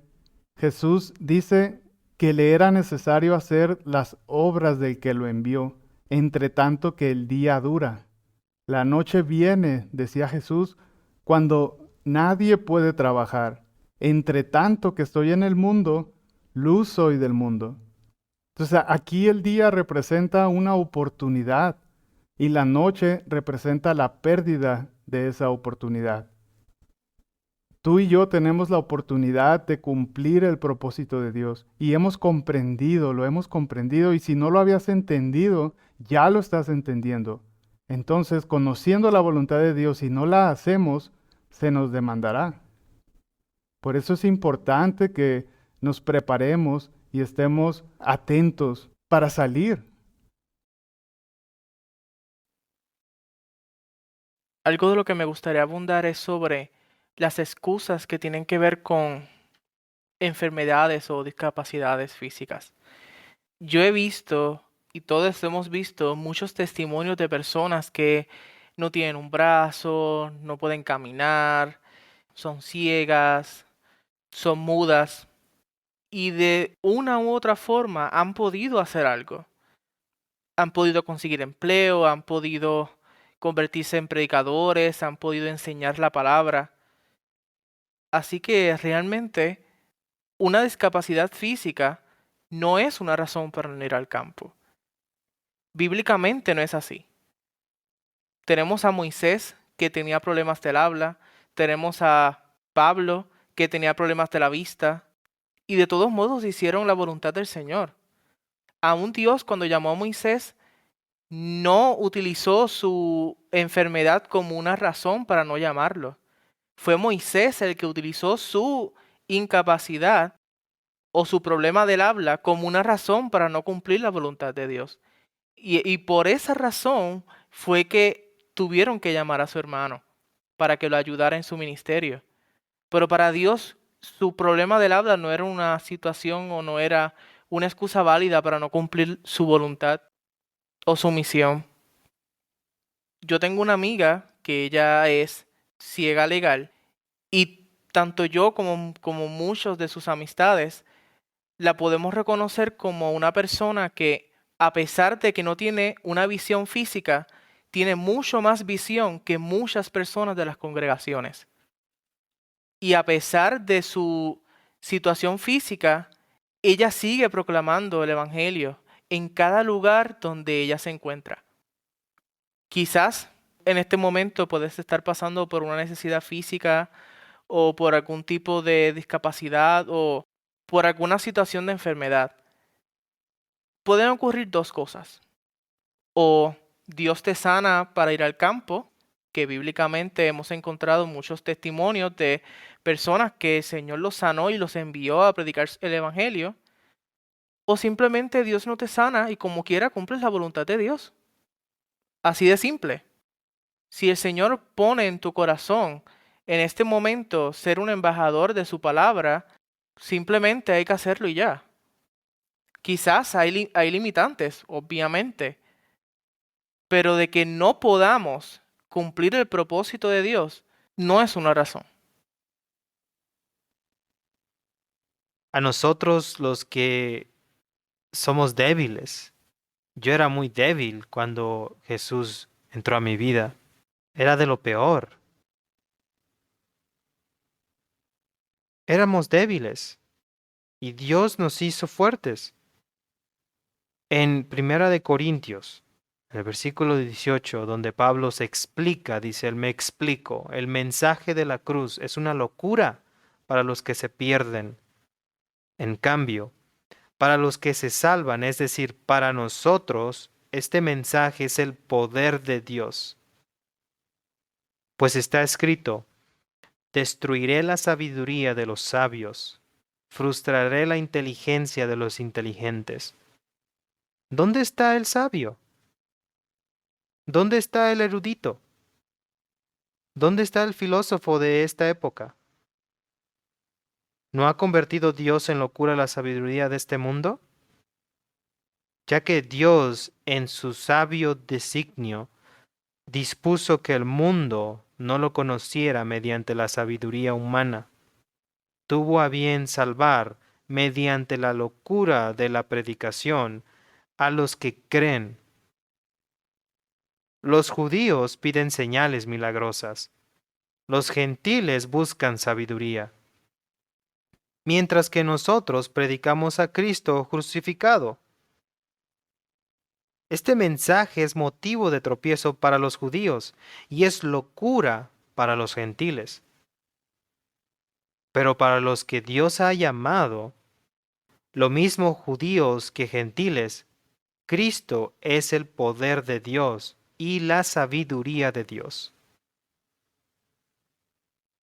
Jesús dice que le era necesario hacer las obras del que lo envió, entre tanto que el día dura. La noche viene, decía Jesús, cuando nadie puede trabajar. Entre tanto que estoy en el mundo, luz soy del mundo. Entonces aquí el día representa una oportunidad y la noche representa la pérdida de esa oportunidad. Tú y yo tenemos la oportunidad de cumplir el propósito de Dios y hemos comprendido, lo hemos comprendido y si no lo habías entendido, ya lo estás entendiendo. Entonces, conociendo la voluntad de Dios y no la hacemos, se nos demandará. Por eso es importante que nos preparemos y estemos atentos para salir. Algo de lo que me gustaría abundar es sobre las excusas que tienen que ver con enfermedades o discapacidades físicas. Yo he visto, y todos hemos visto, muchos testimonios de personas que no tienen un brazo, no pueden caminar, son ciegas, son mudas, y de una u otra forma han podido hacer algo. Han podido conseguir empleo, han podido convertirse en predicadores, han podido enseñar la palabra. Así que realmente una discapacidad física no es una razón para no ir al campo. Bíblicamente no es así. Tenemos a Moisés, que tenía problemas del habla, tenemos a Pablo, que tenía problemas de la vista, y de todos modos hicieron la voluntad del Señor. Aún Dios, cuando llamó a Moisés, no utilizó su enfermedad como una razón para no llamarlo. Fue Moisés el que utilizó su incapacidad o su problema del habla como una razón para no cumplir la voluntad de Dios. Y por esa razón fue que tuvieron que llamar a su hermano para que lo ayudara en su ministerio. Pero para Dios, su problema del habla no era una situación o no era una excusa válida para no cumplir su voluntad o su misión. Yo tengo una amiga que ella es ciega legal y tanto yo como muchos de sus amistades la podemos reconocer como una persona que, a pesar de que no tiene una visión física, tiene mucho más visión que muchas personas de las congregaciones. Y a pesar de su situación física, ella sigue proclamando el Evangelio en cada lugar donde ella se encuentra. Quizás en este momento puedes estar pasando por una necesidad física o por algún tipo de discapacidad o por alguna situación de enfermedad. Pueden ocurrir dos cosas. O Dios te sana para ir al campo, que bíblicamente hemos encontrado muchos testimonios de personas que el Señor los sanó y los envió a predicar el Evangelio. O simplemente Dios no te sana y como quiera cumples la voluntad de Dios. Así de simple. Si el Señor pone en tu corazón en este momento ser un embajador de su palabra, simplemente hay que hacerlo y ya. Quizás hay limitantes, obviamente, pero de que no podamos cumplir el propósito de Dios no es una razón. A nosotros los que somos débiles. Yo era muy débil cuando Jesús entró a mi vida. Era de lo peor. Éramos débiles y Dios nos hizo fuertes. En Primera de Corintios, en el versículo 18, donde Pablo se explica, dice, él me explico, el mensaje de la cruz es una locura para los que se pierden. En cambio, para los que se salvan, es decir, para nosotros, este mensaje es el poder de Dios. Pues está escrito, destruiré la sabiduría de los sabios, frustraré la inteligencia de los inteligentes. ¿Dónde está el sabio? ¿Dónde está el erudito? ¿Dónde está el filósofo de esta época? ¿No ha convertido Dios en locura la sabiduría de este mundo? Ya que Dios, en su sabio designio, dispuso que el mundo no lo conociera mediante la sabiduría humana, tuvo a bien salvar, mediante la locura de la predicación, a los que creen. Los judíos piden señales milagrosas, los gentiles buscan sabiduría, mientras que nosotros predicamos a Cristo crucificado. Este mensaje es motivo de tropiezo para los judíos y es locura para los gentiles. Pero para los que Dios ha llamado, lo mismo judíos que gentiles, Cristo es el poder de Dios y la sabiduría de Dios.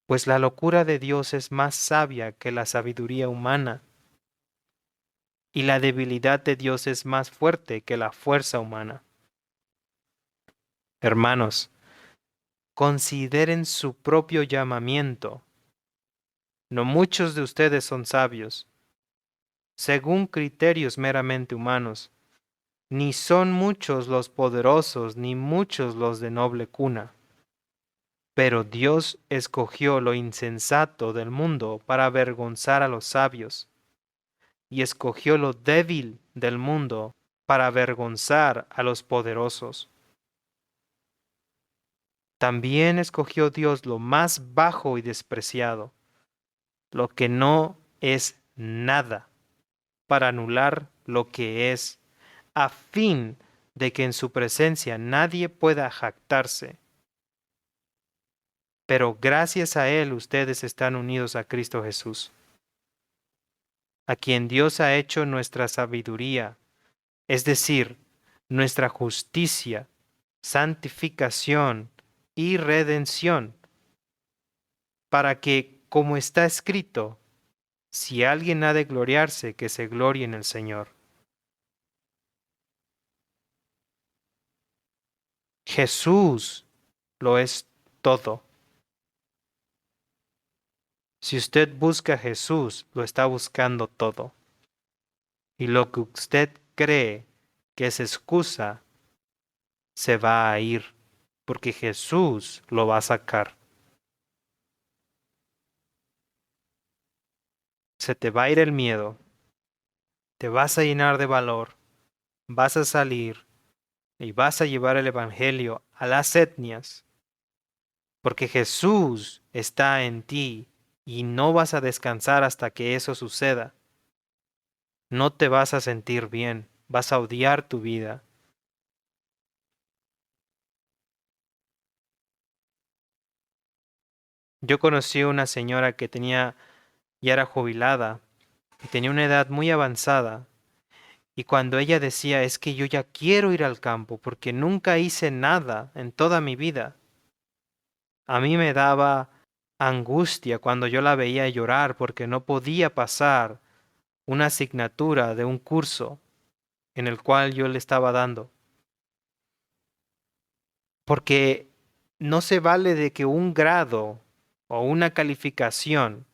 Pues la locura de Dios es más sabia que la sabiduría humana, y la debilidad de Dios es más fuerte que la fuerza humana. Hermanos, consideren su propio llamamiento. No muchos de ustedes son sabios, según criterios meramente humanos, ni son muchos los poderosos, ni muchos los de noble cuna. Pero Dios escogió lo insensato del mundo para avergonzar a los sabios, y escogió lo débil del mundo para avergonzar a los poderosos. también escogió Dios lo más bajo y despreciado, lo que no es nada, para anular lo que es, a fin de que en su presencia nadie pueda jactarse. Pero gracias a Él ustedes están unidos a Cristo Jesús, a quien Dios ha hecho nuestra sabiduría, es decir, nuestra justicia, santificación y redención, para que, como está escrito, si alguien ha de gloriarse, que se glorie en el Señor. Jesús lo es todo. Si usted busca a Jesús, lo está buscando todo. Y lo que usted cree que es excusa, se va a ir, porque Jesús lo va a sacar. Se te va a ir el miedo, te vas a llenar de valor, vas a salir y vas a llevar el Evangelio a las etnias, porque Jesús está en ti y no vas a descansar hasta que eso suceda. No te vas a sentir bien, vas a odiar tu vida. Yo conocí una señora que ya era jubilada y tenía una edad muy avanzada. Y cuando ella decía, es que yo ya quiero ir al campo porque nunca hice nada en toda mi vida, a mí me daba angustia cuando yo la veía llorar porque no podía pasar una asignatura de un curso en el cual yo le estaba dando. Porque no se vale de que un grado o una calificación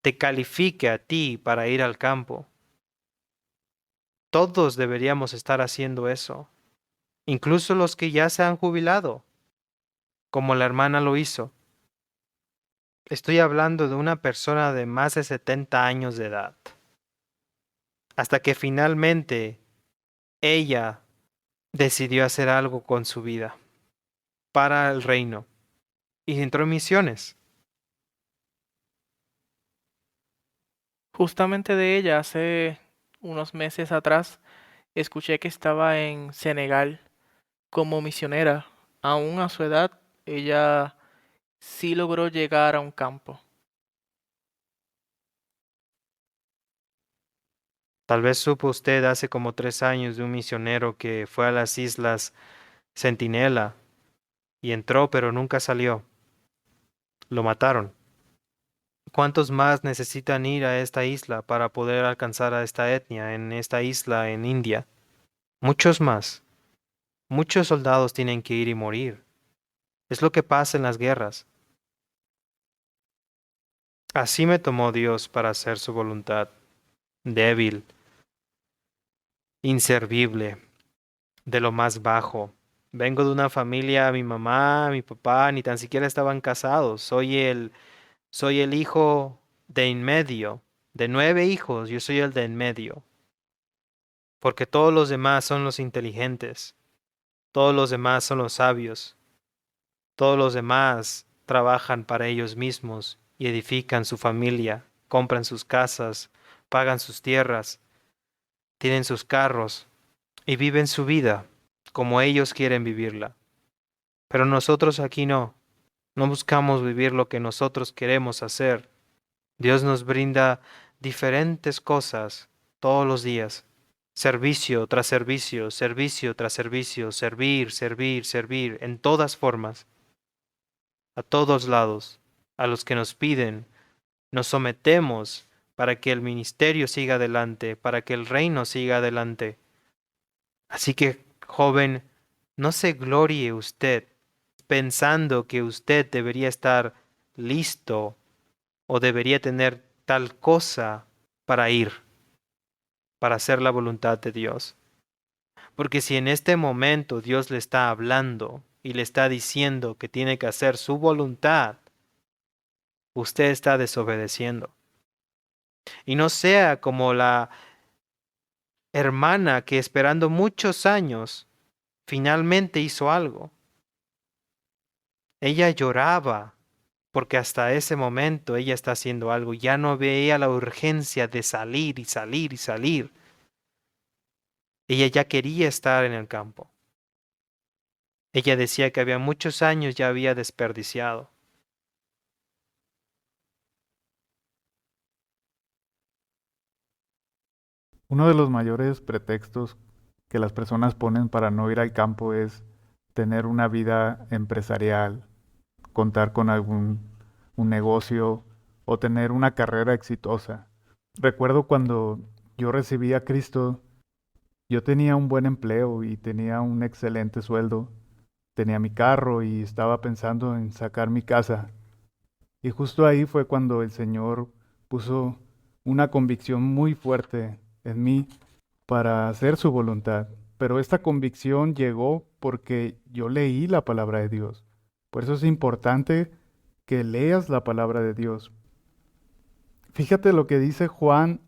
te califique a ti para ir al campo. Todos deberíamos estar haciendo eso, incluso los que ya se han jubilado, como la hermana lo hizo. Estoy hablando de una persona de más de 70 años de edad, hasta que finalmente ella decidió hacer algo con su vida para el reino y entró en misiones. Justamente de ella, hace unos meses atrás, escuché que estaba en Senegal como misionera. Aún a su edad, ella sí logró llegar a un campo. Tal vez supo usted hace como 3 años de un misionero que fue a las islas Centinela y entró pero nunca salió. Lo mataron. ¿Cuántos más necesitan ir a esta isla para poder alcanzar a esta etnia en esta isla en India? Muchos más. Muchos soldados tienen que ir y morir. Es lo que pasa en las guerras. Así me tomó Dios para hacer su voluntad. Débil, inservible, de lo más bajo. Vengo de una familia, mi mamá, mi papá, ni tan siquiera estaban casados. Soy el hijo de en medio. De 9 hijos, yo soy el de en medio. Porque todos los demás son los inteligentes. Todos los demás son los sabios. Todos los demás trabajan para ellos mismos y edifican su familia, compran sus casas, pagan sus tierras, tienen sus carros y viven su vida como ellos quieren vivirla. Pero nosotros aquí no, no buscamos vivir lo que nosotros queremos hacer. Dios nos brinda diferentes cosas todos los días. Servicio tras servicio, servicio tras servicio, servir, servir, servir, en todas formas, a todos lados, a los que nos piden, nos sometemos para que el ministerio siga adelante, para que el reino siga adelante. Así que, joven, no se glorie usted pensando que usted debería estar listo o debería tener tal cosa para ir, para hacer la voluntad de Dios. Porque si en este momento Dios le está hablando y le está diciendo que tiene que hacer su voluntad, usted está desobedeciendo. Y no sea como la hermana que esperando muchos años finalmente hizo algo. Ella lloraba porque hasta ese momento ella está haciendo algo, ya no veía la urgencia de salir y salir y salir. Ella ya quería estar en el campo. Ella decía que había muchos años ya había desperdiciado. Uno de los mayores pretextos que las personas ponen para no ir al campo es tener una vida empresarial, contar con un negocio o tener una carrera exitosa. Recuerdo cuando yo recibí a Cristo, yo tenía un buen empleo y tenía un excelente sueldo. Tenía mi carro y estaba pensando en sacar mi casa. Y justo ahí fue cuando el Señor puso una convicción muy fuerte en mí para hacer su voluntad. Pero esta convicción llegó porque yo leí la palabra de Dios. Por eso es importante que leas la palabra de Dios. Fíjate lo que dice Juan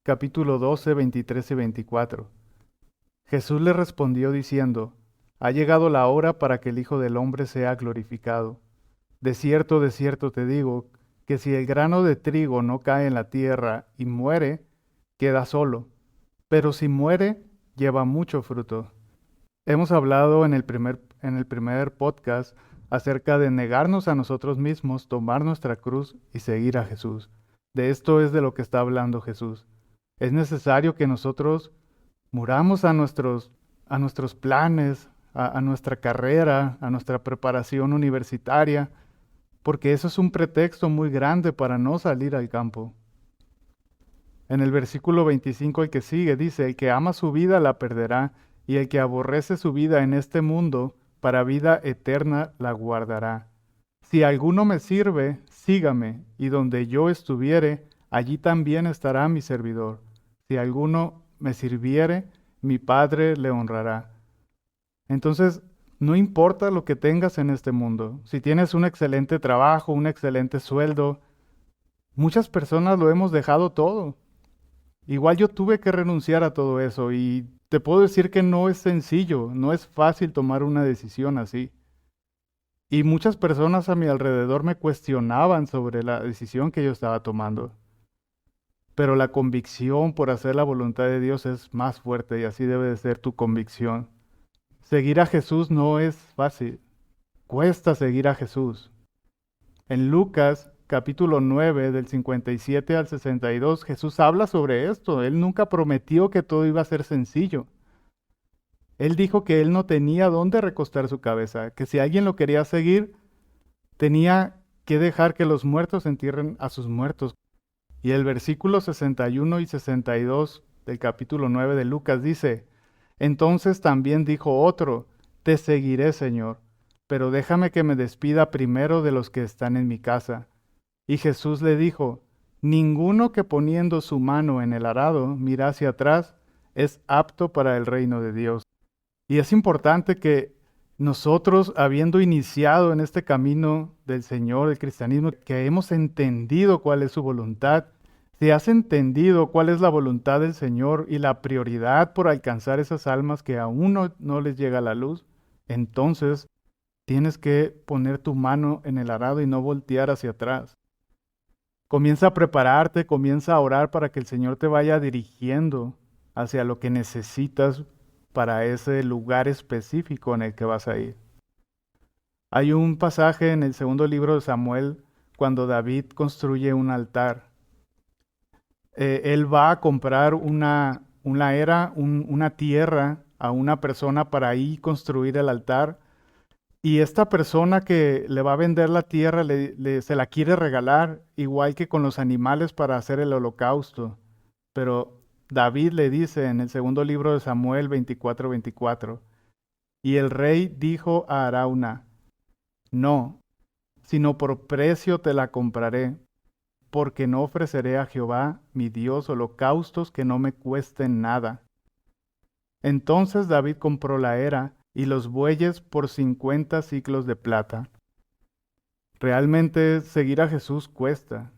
capítulo 12, 23 y 24. Jesús le respondió diciendo, ha llegado la hora para que el Hijo del Hombre sea glorificado. De cierto te digo, que si el grano de trigo no cae en la tierra y muere, queda solo, pero si muere, lleva mucho fruto. Hemos hablado en el primer podcast acerca de negarnos a nosotros mismos, tomar nuestra cruz y seguir a Jesús. De esto es de lo que está hablando Jesús. Es necesario que nosotros muramos a nuestros planes, a nuestra carrera, a nuestra preparación universitaria, porque eso es un pretexto muy grande para no salir al campo. En el versículo 25, el que sigue, dice, el que ama su vida la perderá, y el que aborrece su vida en este mundo, para vida eterna la guardará. Si alguno me sirve, sígame, y donde yo estuviere, allí también estará mi servidor. Si alguno me sirviere, mi Padre le honrará. Entonces, no importa lo que tengas en este mundo, si tienes un excelente trabajo, un excelente sueldo, muchas personas lo hemos dejado todo. Igual yo tuve que renunciar a todo eso y te puedo decir que no es sencillo, no es fácil tomar una decisión así. Y muchas personas a mi alrededor me cuestionaban sobre la decisión que yo estaba tomando. Pero la convicción por hacer la voluntad de Dios es más fuerte y así debe de ser tu convicción. Seguir a Jesús no es fácil, cuesta seguir a Jesús. En Lucas capítulo 9 del 57 al 62 Jesús habla sobre esto. Él nunca prometió que todo iba a ser sencillo. Él dijo que él no tenía dónde recostar su cabeza, que si alguien lo quería seguir, tenía que dejar que los muertos entierren a sus muertos. Y el versículo 61 y 62 del capítulo 9 de Lucas dice, entonces también dijo otro, te seguiré, Señor, pero déjame que me despida primero de los que están en mi casa. Y Jesús le dijo, ninguno que poniendo su mano en el arado mira hacia atrás es apto para el reino de Dios. Y es importante que nosotros, habiendo iniciado en este camino del Señor, del cristianismo, que hemos entendido cuál es su voluntad, si has entendido cuál es la voluntad del Señor y la prioridad por alcanzar esas almas que aún no les llega la luz, entonces tienes que poner tu mano en el arado y no voltear hacia atrás. Comienza a prepararte, comienza a orar para que el Señor te vaya dirigiendo hacia lo que necesitas para ese lugar específico en el que vas a ir. Hay un pasaje en el segundo libro de Samuel cuando David construye un altar. Él va a comprar una tierra a una persona para ahí construir el altar. Y esta persona que le va a vender la tierra se la quiere regalar, igual que con los animales para hacer el holocausto. Pero David le dice en el segundo libro de Samuel 24:24, y el rey dijo a Arauna, no, sino por precio te la compraré, porque no ofreceré a Jehová mi Dios holocaustos que no me cuesten nada. Entonces David compró la era y los bueyes por 50 siclos de plata. Realmente seguir a Jesús cuesta.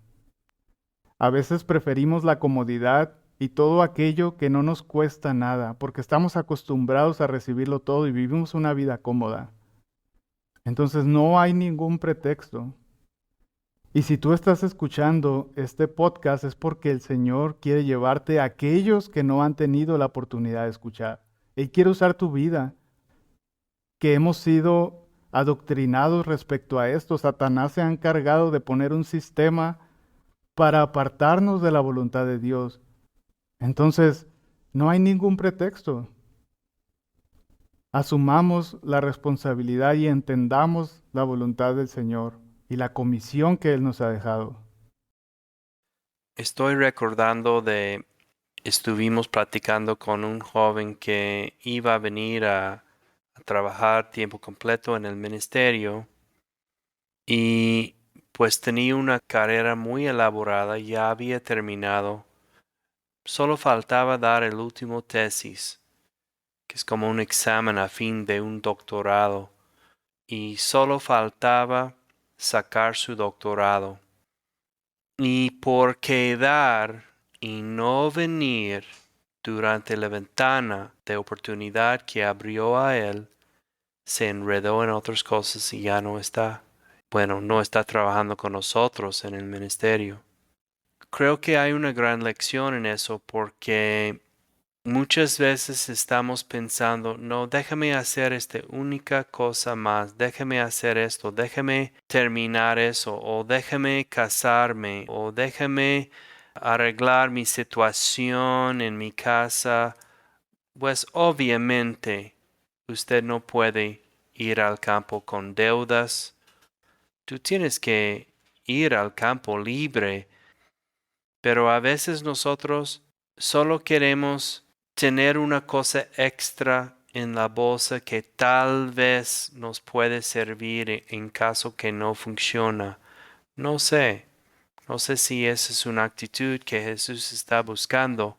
A veces preferimos la comodidad y todo aquello que no nos cuesta nada, porque estamos acostumbrados a recibirlo todo y vivimos una vida cómoda. Entonces no hay ningún pretexto. Y si tú estás escuchando este podcast es porque el Señor quiere llevarte a aquellos que no han tenido la oportunidad de escuchar. Él quiere usar tu vida, que hemos sido adoctrinados respecto a esto. Satanás se ha encargado de poner un sistema para apartarnos de la voluntad de Dios. Entonces, no hay ningún pretexto. Asumamos la responsabilidad y entendamos la voluntad del Señor y la comisión que Él nos ha dejado. Estoy recordando estuvimos platicando con un joven que iba a venir a trabajar tiempo completo en el ministerio y pues tenía una carrera muy elaborada, ya había terminado, solo faltaba dar el último tesis, que es como un examen a fin de un doctorado, y solo faltaba sacar su doctorado. Y por quedar y no venir durante la ventana de oportunidad que abrió a él, se enredó en otras cosas y ya no está. Bueno, no está trabajando con nosotros en el ministerio. Creo que hay una gran lección en eso porque muchas veces estamos pensando, no, déjame hacer esta única cosa más, déjame hacer esto, déjame terminar eso, o déjame casarme, o déjame arreglar mi situación en mi casa. Pues obviamente usted no puede ir al campo con deudas. Tú tienes que ir al campo libre, pero a veces nosotros solo queremos tener una cosa extra en la bolsa que tal vez nos puede servir en caso que no funciona. No sé si esa es una actitud que Jesús está buscando,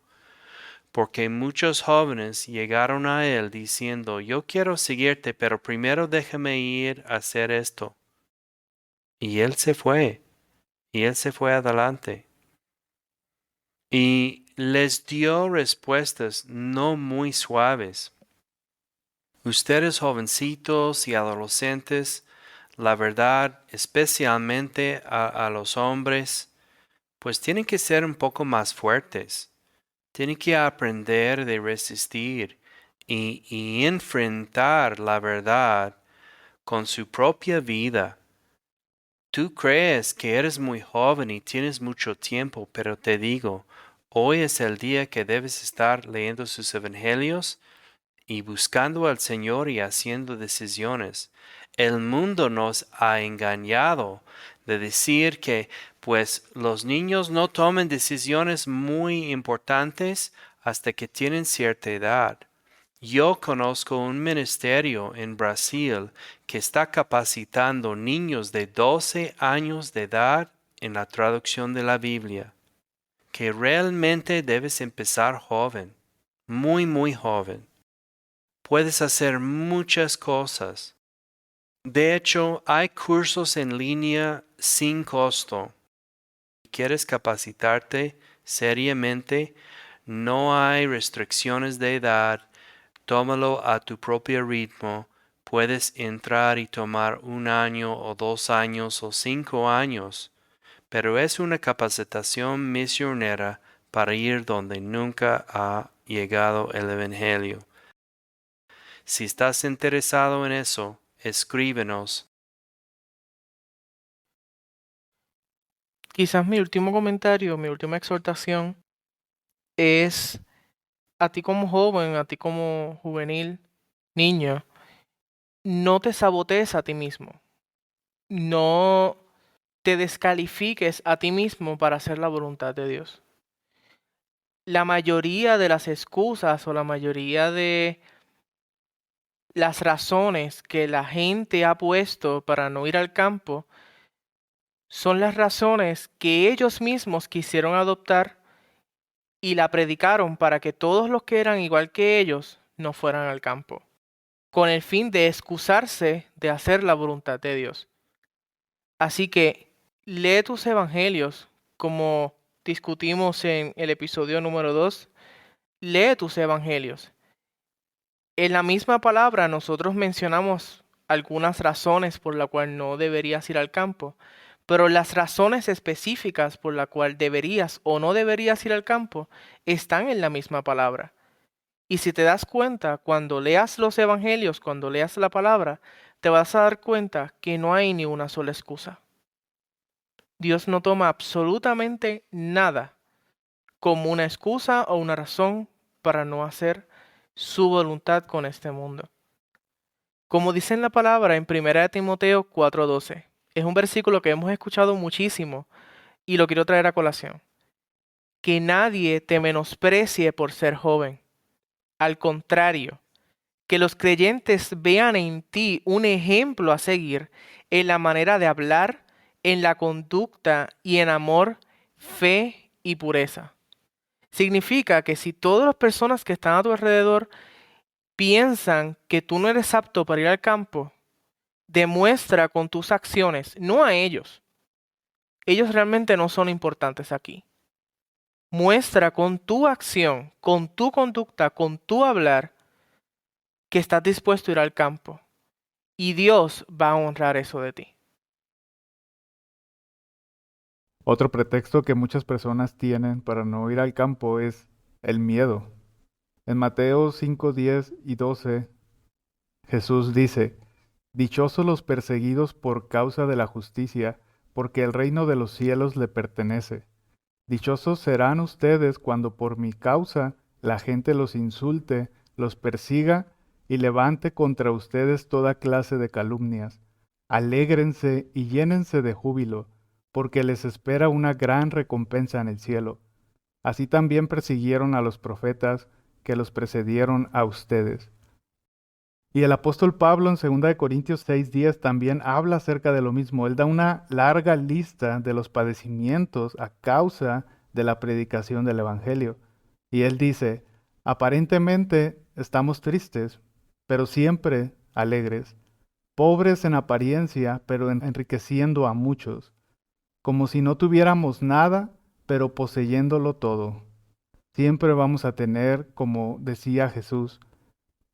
porque muchos jóvenes llegaron a Él diciendo, yo quiero seguirte, pero primero déjame ir a hacer esto. Y Él se fue, y Él se fue adelante. Y les dio respuestas no muy suaves. Ustedes jovencitos y adolescentes, la verdad, especialmente a los hombres, pues tienen que ser un poco más fuertes. Tienen que aprender de resistir y enfrentar la verdad con su propia vida. Tú crees que eres muy joven y tienes mucho tiempo, pero te digo, hoy es el día que debes estar leyendo sus evangelios y buscando al Señor y haciendo decisiones. El mundo nos ha engañado de decir que pues los niños no tomen decisiones muy importantes hasta que tienen cierta edad. Yo conozco un ministerio en Brasil que está capacitando niños de 12 años de edad en la traducción de la Biblia, que realmente debes empezar joven, muy joven. Puedes hacer muchas cosas. De hecho, hay cursos en línea sin costo. Si quieres capacitarte seriamente, no hay restricciones de edad. Tómalo a tu propio ritmo. Puedes entrar y tomar 1 año o 2 años o 5 años, pero es una capacitación misionera para ir donde nunca ha llegado el Evangelio. Si estás interesado en eso, escríbenos. Quizás mi último comentario, mi última exhortación es a ti como joven, a ti como juvenil, niño, no te sabotees a ti mismo. No te descalifiques a ti mismo para hacer la voluntad de Dios. La mayoría de las excusas o la mayoría de las razones que la gente ha puesto para no ir al campo son las razones que ellos mismos quisieron adoptar y la predicaron para que todos los que eran igual que ellos no fueran al campo, con el fin de excusarse de hacer la voluntad de Dios. Así que lee tus evangelios, como discutimos en el episodio número 2, lee tus evangelios. En la misma palabra nosotros mencionamos algunas razones por las cuales no deberías ir al campo, pero las razones específicas por las cuales deberías o no deberías ir al campo están en la misma palabra. Y si te das cuenta, cuando leas los evangelios, cuando leas la palabra, te vas a dar cuenta que no hay ni una sola excusa. Dios no toma absolutamente nada como una excusa o una razón para no hacer su voluntad con este mundo. Como dice en la palabra en 1 Timoteo 4:12, es un versículo que hemos escuchado muchísimo y lo quiero traer a colación. Que nadie te menosprecie por ser joven. Al contrario, que los creyentes vean en ti un ejemplo a seguir en la manera de hablar, en la conducta y en amor, fe y pureza. Significa que si todas las personas que están a tu alrededor piensan que tú no eres apto para ir al campo, demuestra con tus acciones, no a ellos. Ellos realmente no son importantes aquí. Muestra con tu acción, con tu conducta, con tu hablar, que estás dispuesto a ir al campo. Y Dios va a honrar eso de ti. Otro pretexto que muchas personas tienen para no ir al campo es el miedo. En Mateo 5, 10 y 12, Jesús dice, Dichosos los perseguidos por causa de la justicia, porque el reino de los cielos le pertenece. Dichosos serán ustedes cuando por mi causa la gente los insulte, los persiga y levante contra ustedes toda clase de calumnias. Alégrense y llénense de júbilo, porque les espera una gran recompensa en el cielo. Así también persiguieron a los profetas que los precedieron a ustedes. Y el apóstol Pablo en 2 Corintios 6:10 también habla acerca de lo mismo. Él da una larga lista de los padecimientos a causa de la predicación del Evangelio. Y él dice, aparentemente estamos tristes, pero siempre alegres, pobres en apariencia, pero enriqueciendo a muchos, como si no tuviéramos nada, pero poseyéndolo todo. Siempre vamos a tener, como decía Jesús,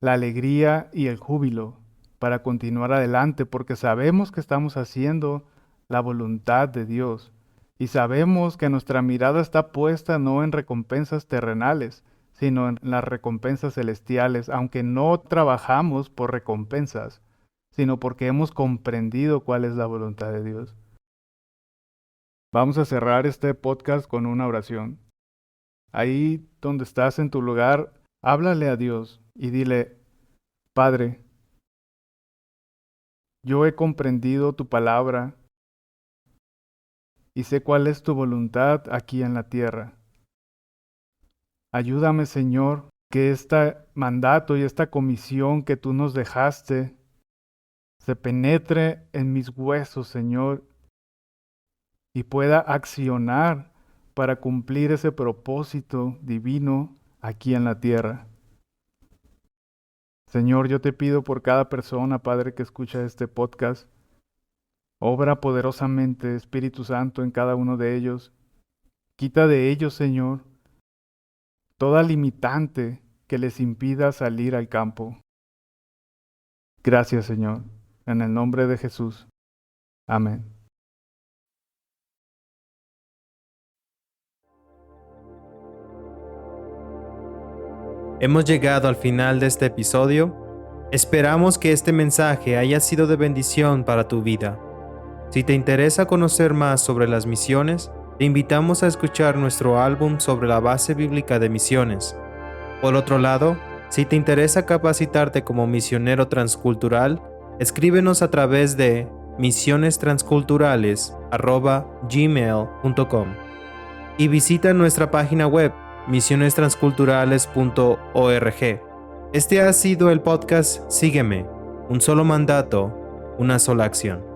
la alegría y el júbilo para continuar adelante, porque sabemos que estamos haciendo la voluntad de Dios y sabemos que nuestra mirada está puesta no en recompensas terrenales, sino en las recompensas celestiales, aunque no trabajamos por recompensas, sino porque hemos comprendido cuál es la voluntad de Dios. Vamos a cerrar este podcast con una oración. Ahí donde estás en tu lugar, háblale a Dios y dile, Padre, yo he comprendido tu palabra y sé cuál es tu voluntad aquí en la tierra. Ayúdame, Señor, que este mandato y esta comisión que tú nos dejaste se penetre en mis huesos, Señor, y pueda accionar para cumplir ese propósito divino aquí en la tierra. Señor, yo te pido por cada persona, Padre, que escucha este podcast, obra poderosamente, Espíritu Santo, en cada uno de ellos. Quita de ellos, Señor, toda limitante que les impida salir al campo. Gracias, Señor, en el nombre de Jesús. Amén. Hemos llegado al final de este episodio. Esperamos que este mensaje haya sido de bendición para tu vida. Si te interesa conocer más sobre las misiones, te invitamos a escuchar nuestro álbum sobre la base bíblica de misiones. Por otro lado, si te interesa capacitarte como misionero transcultural, escríbenos a través de misionestransculturales@gmail.com y visita nuestra página web misionestransculturales.org. Este ha sido el podcast Sígueme, un solo mandato, una sola acción.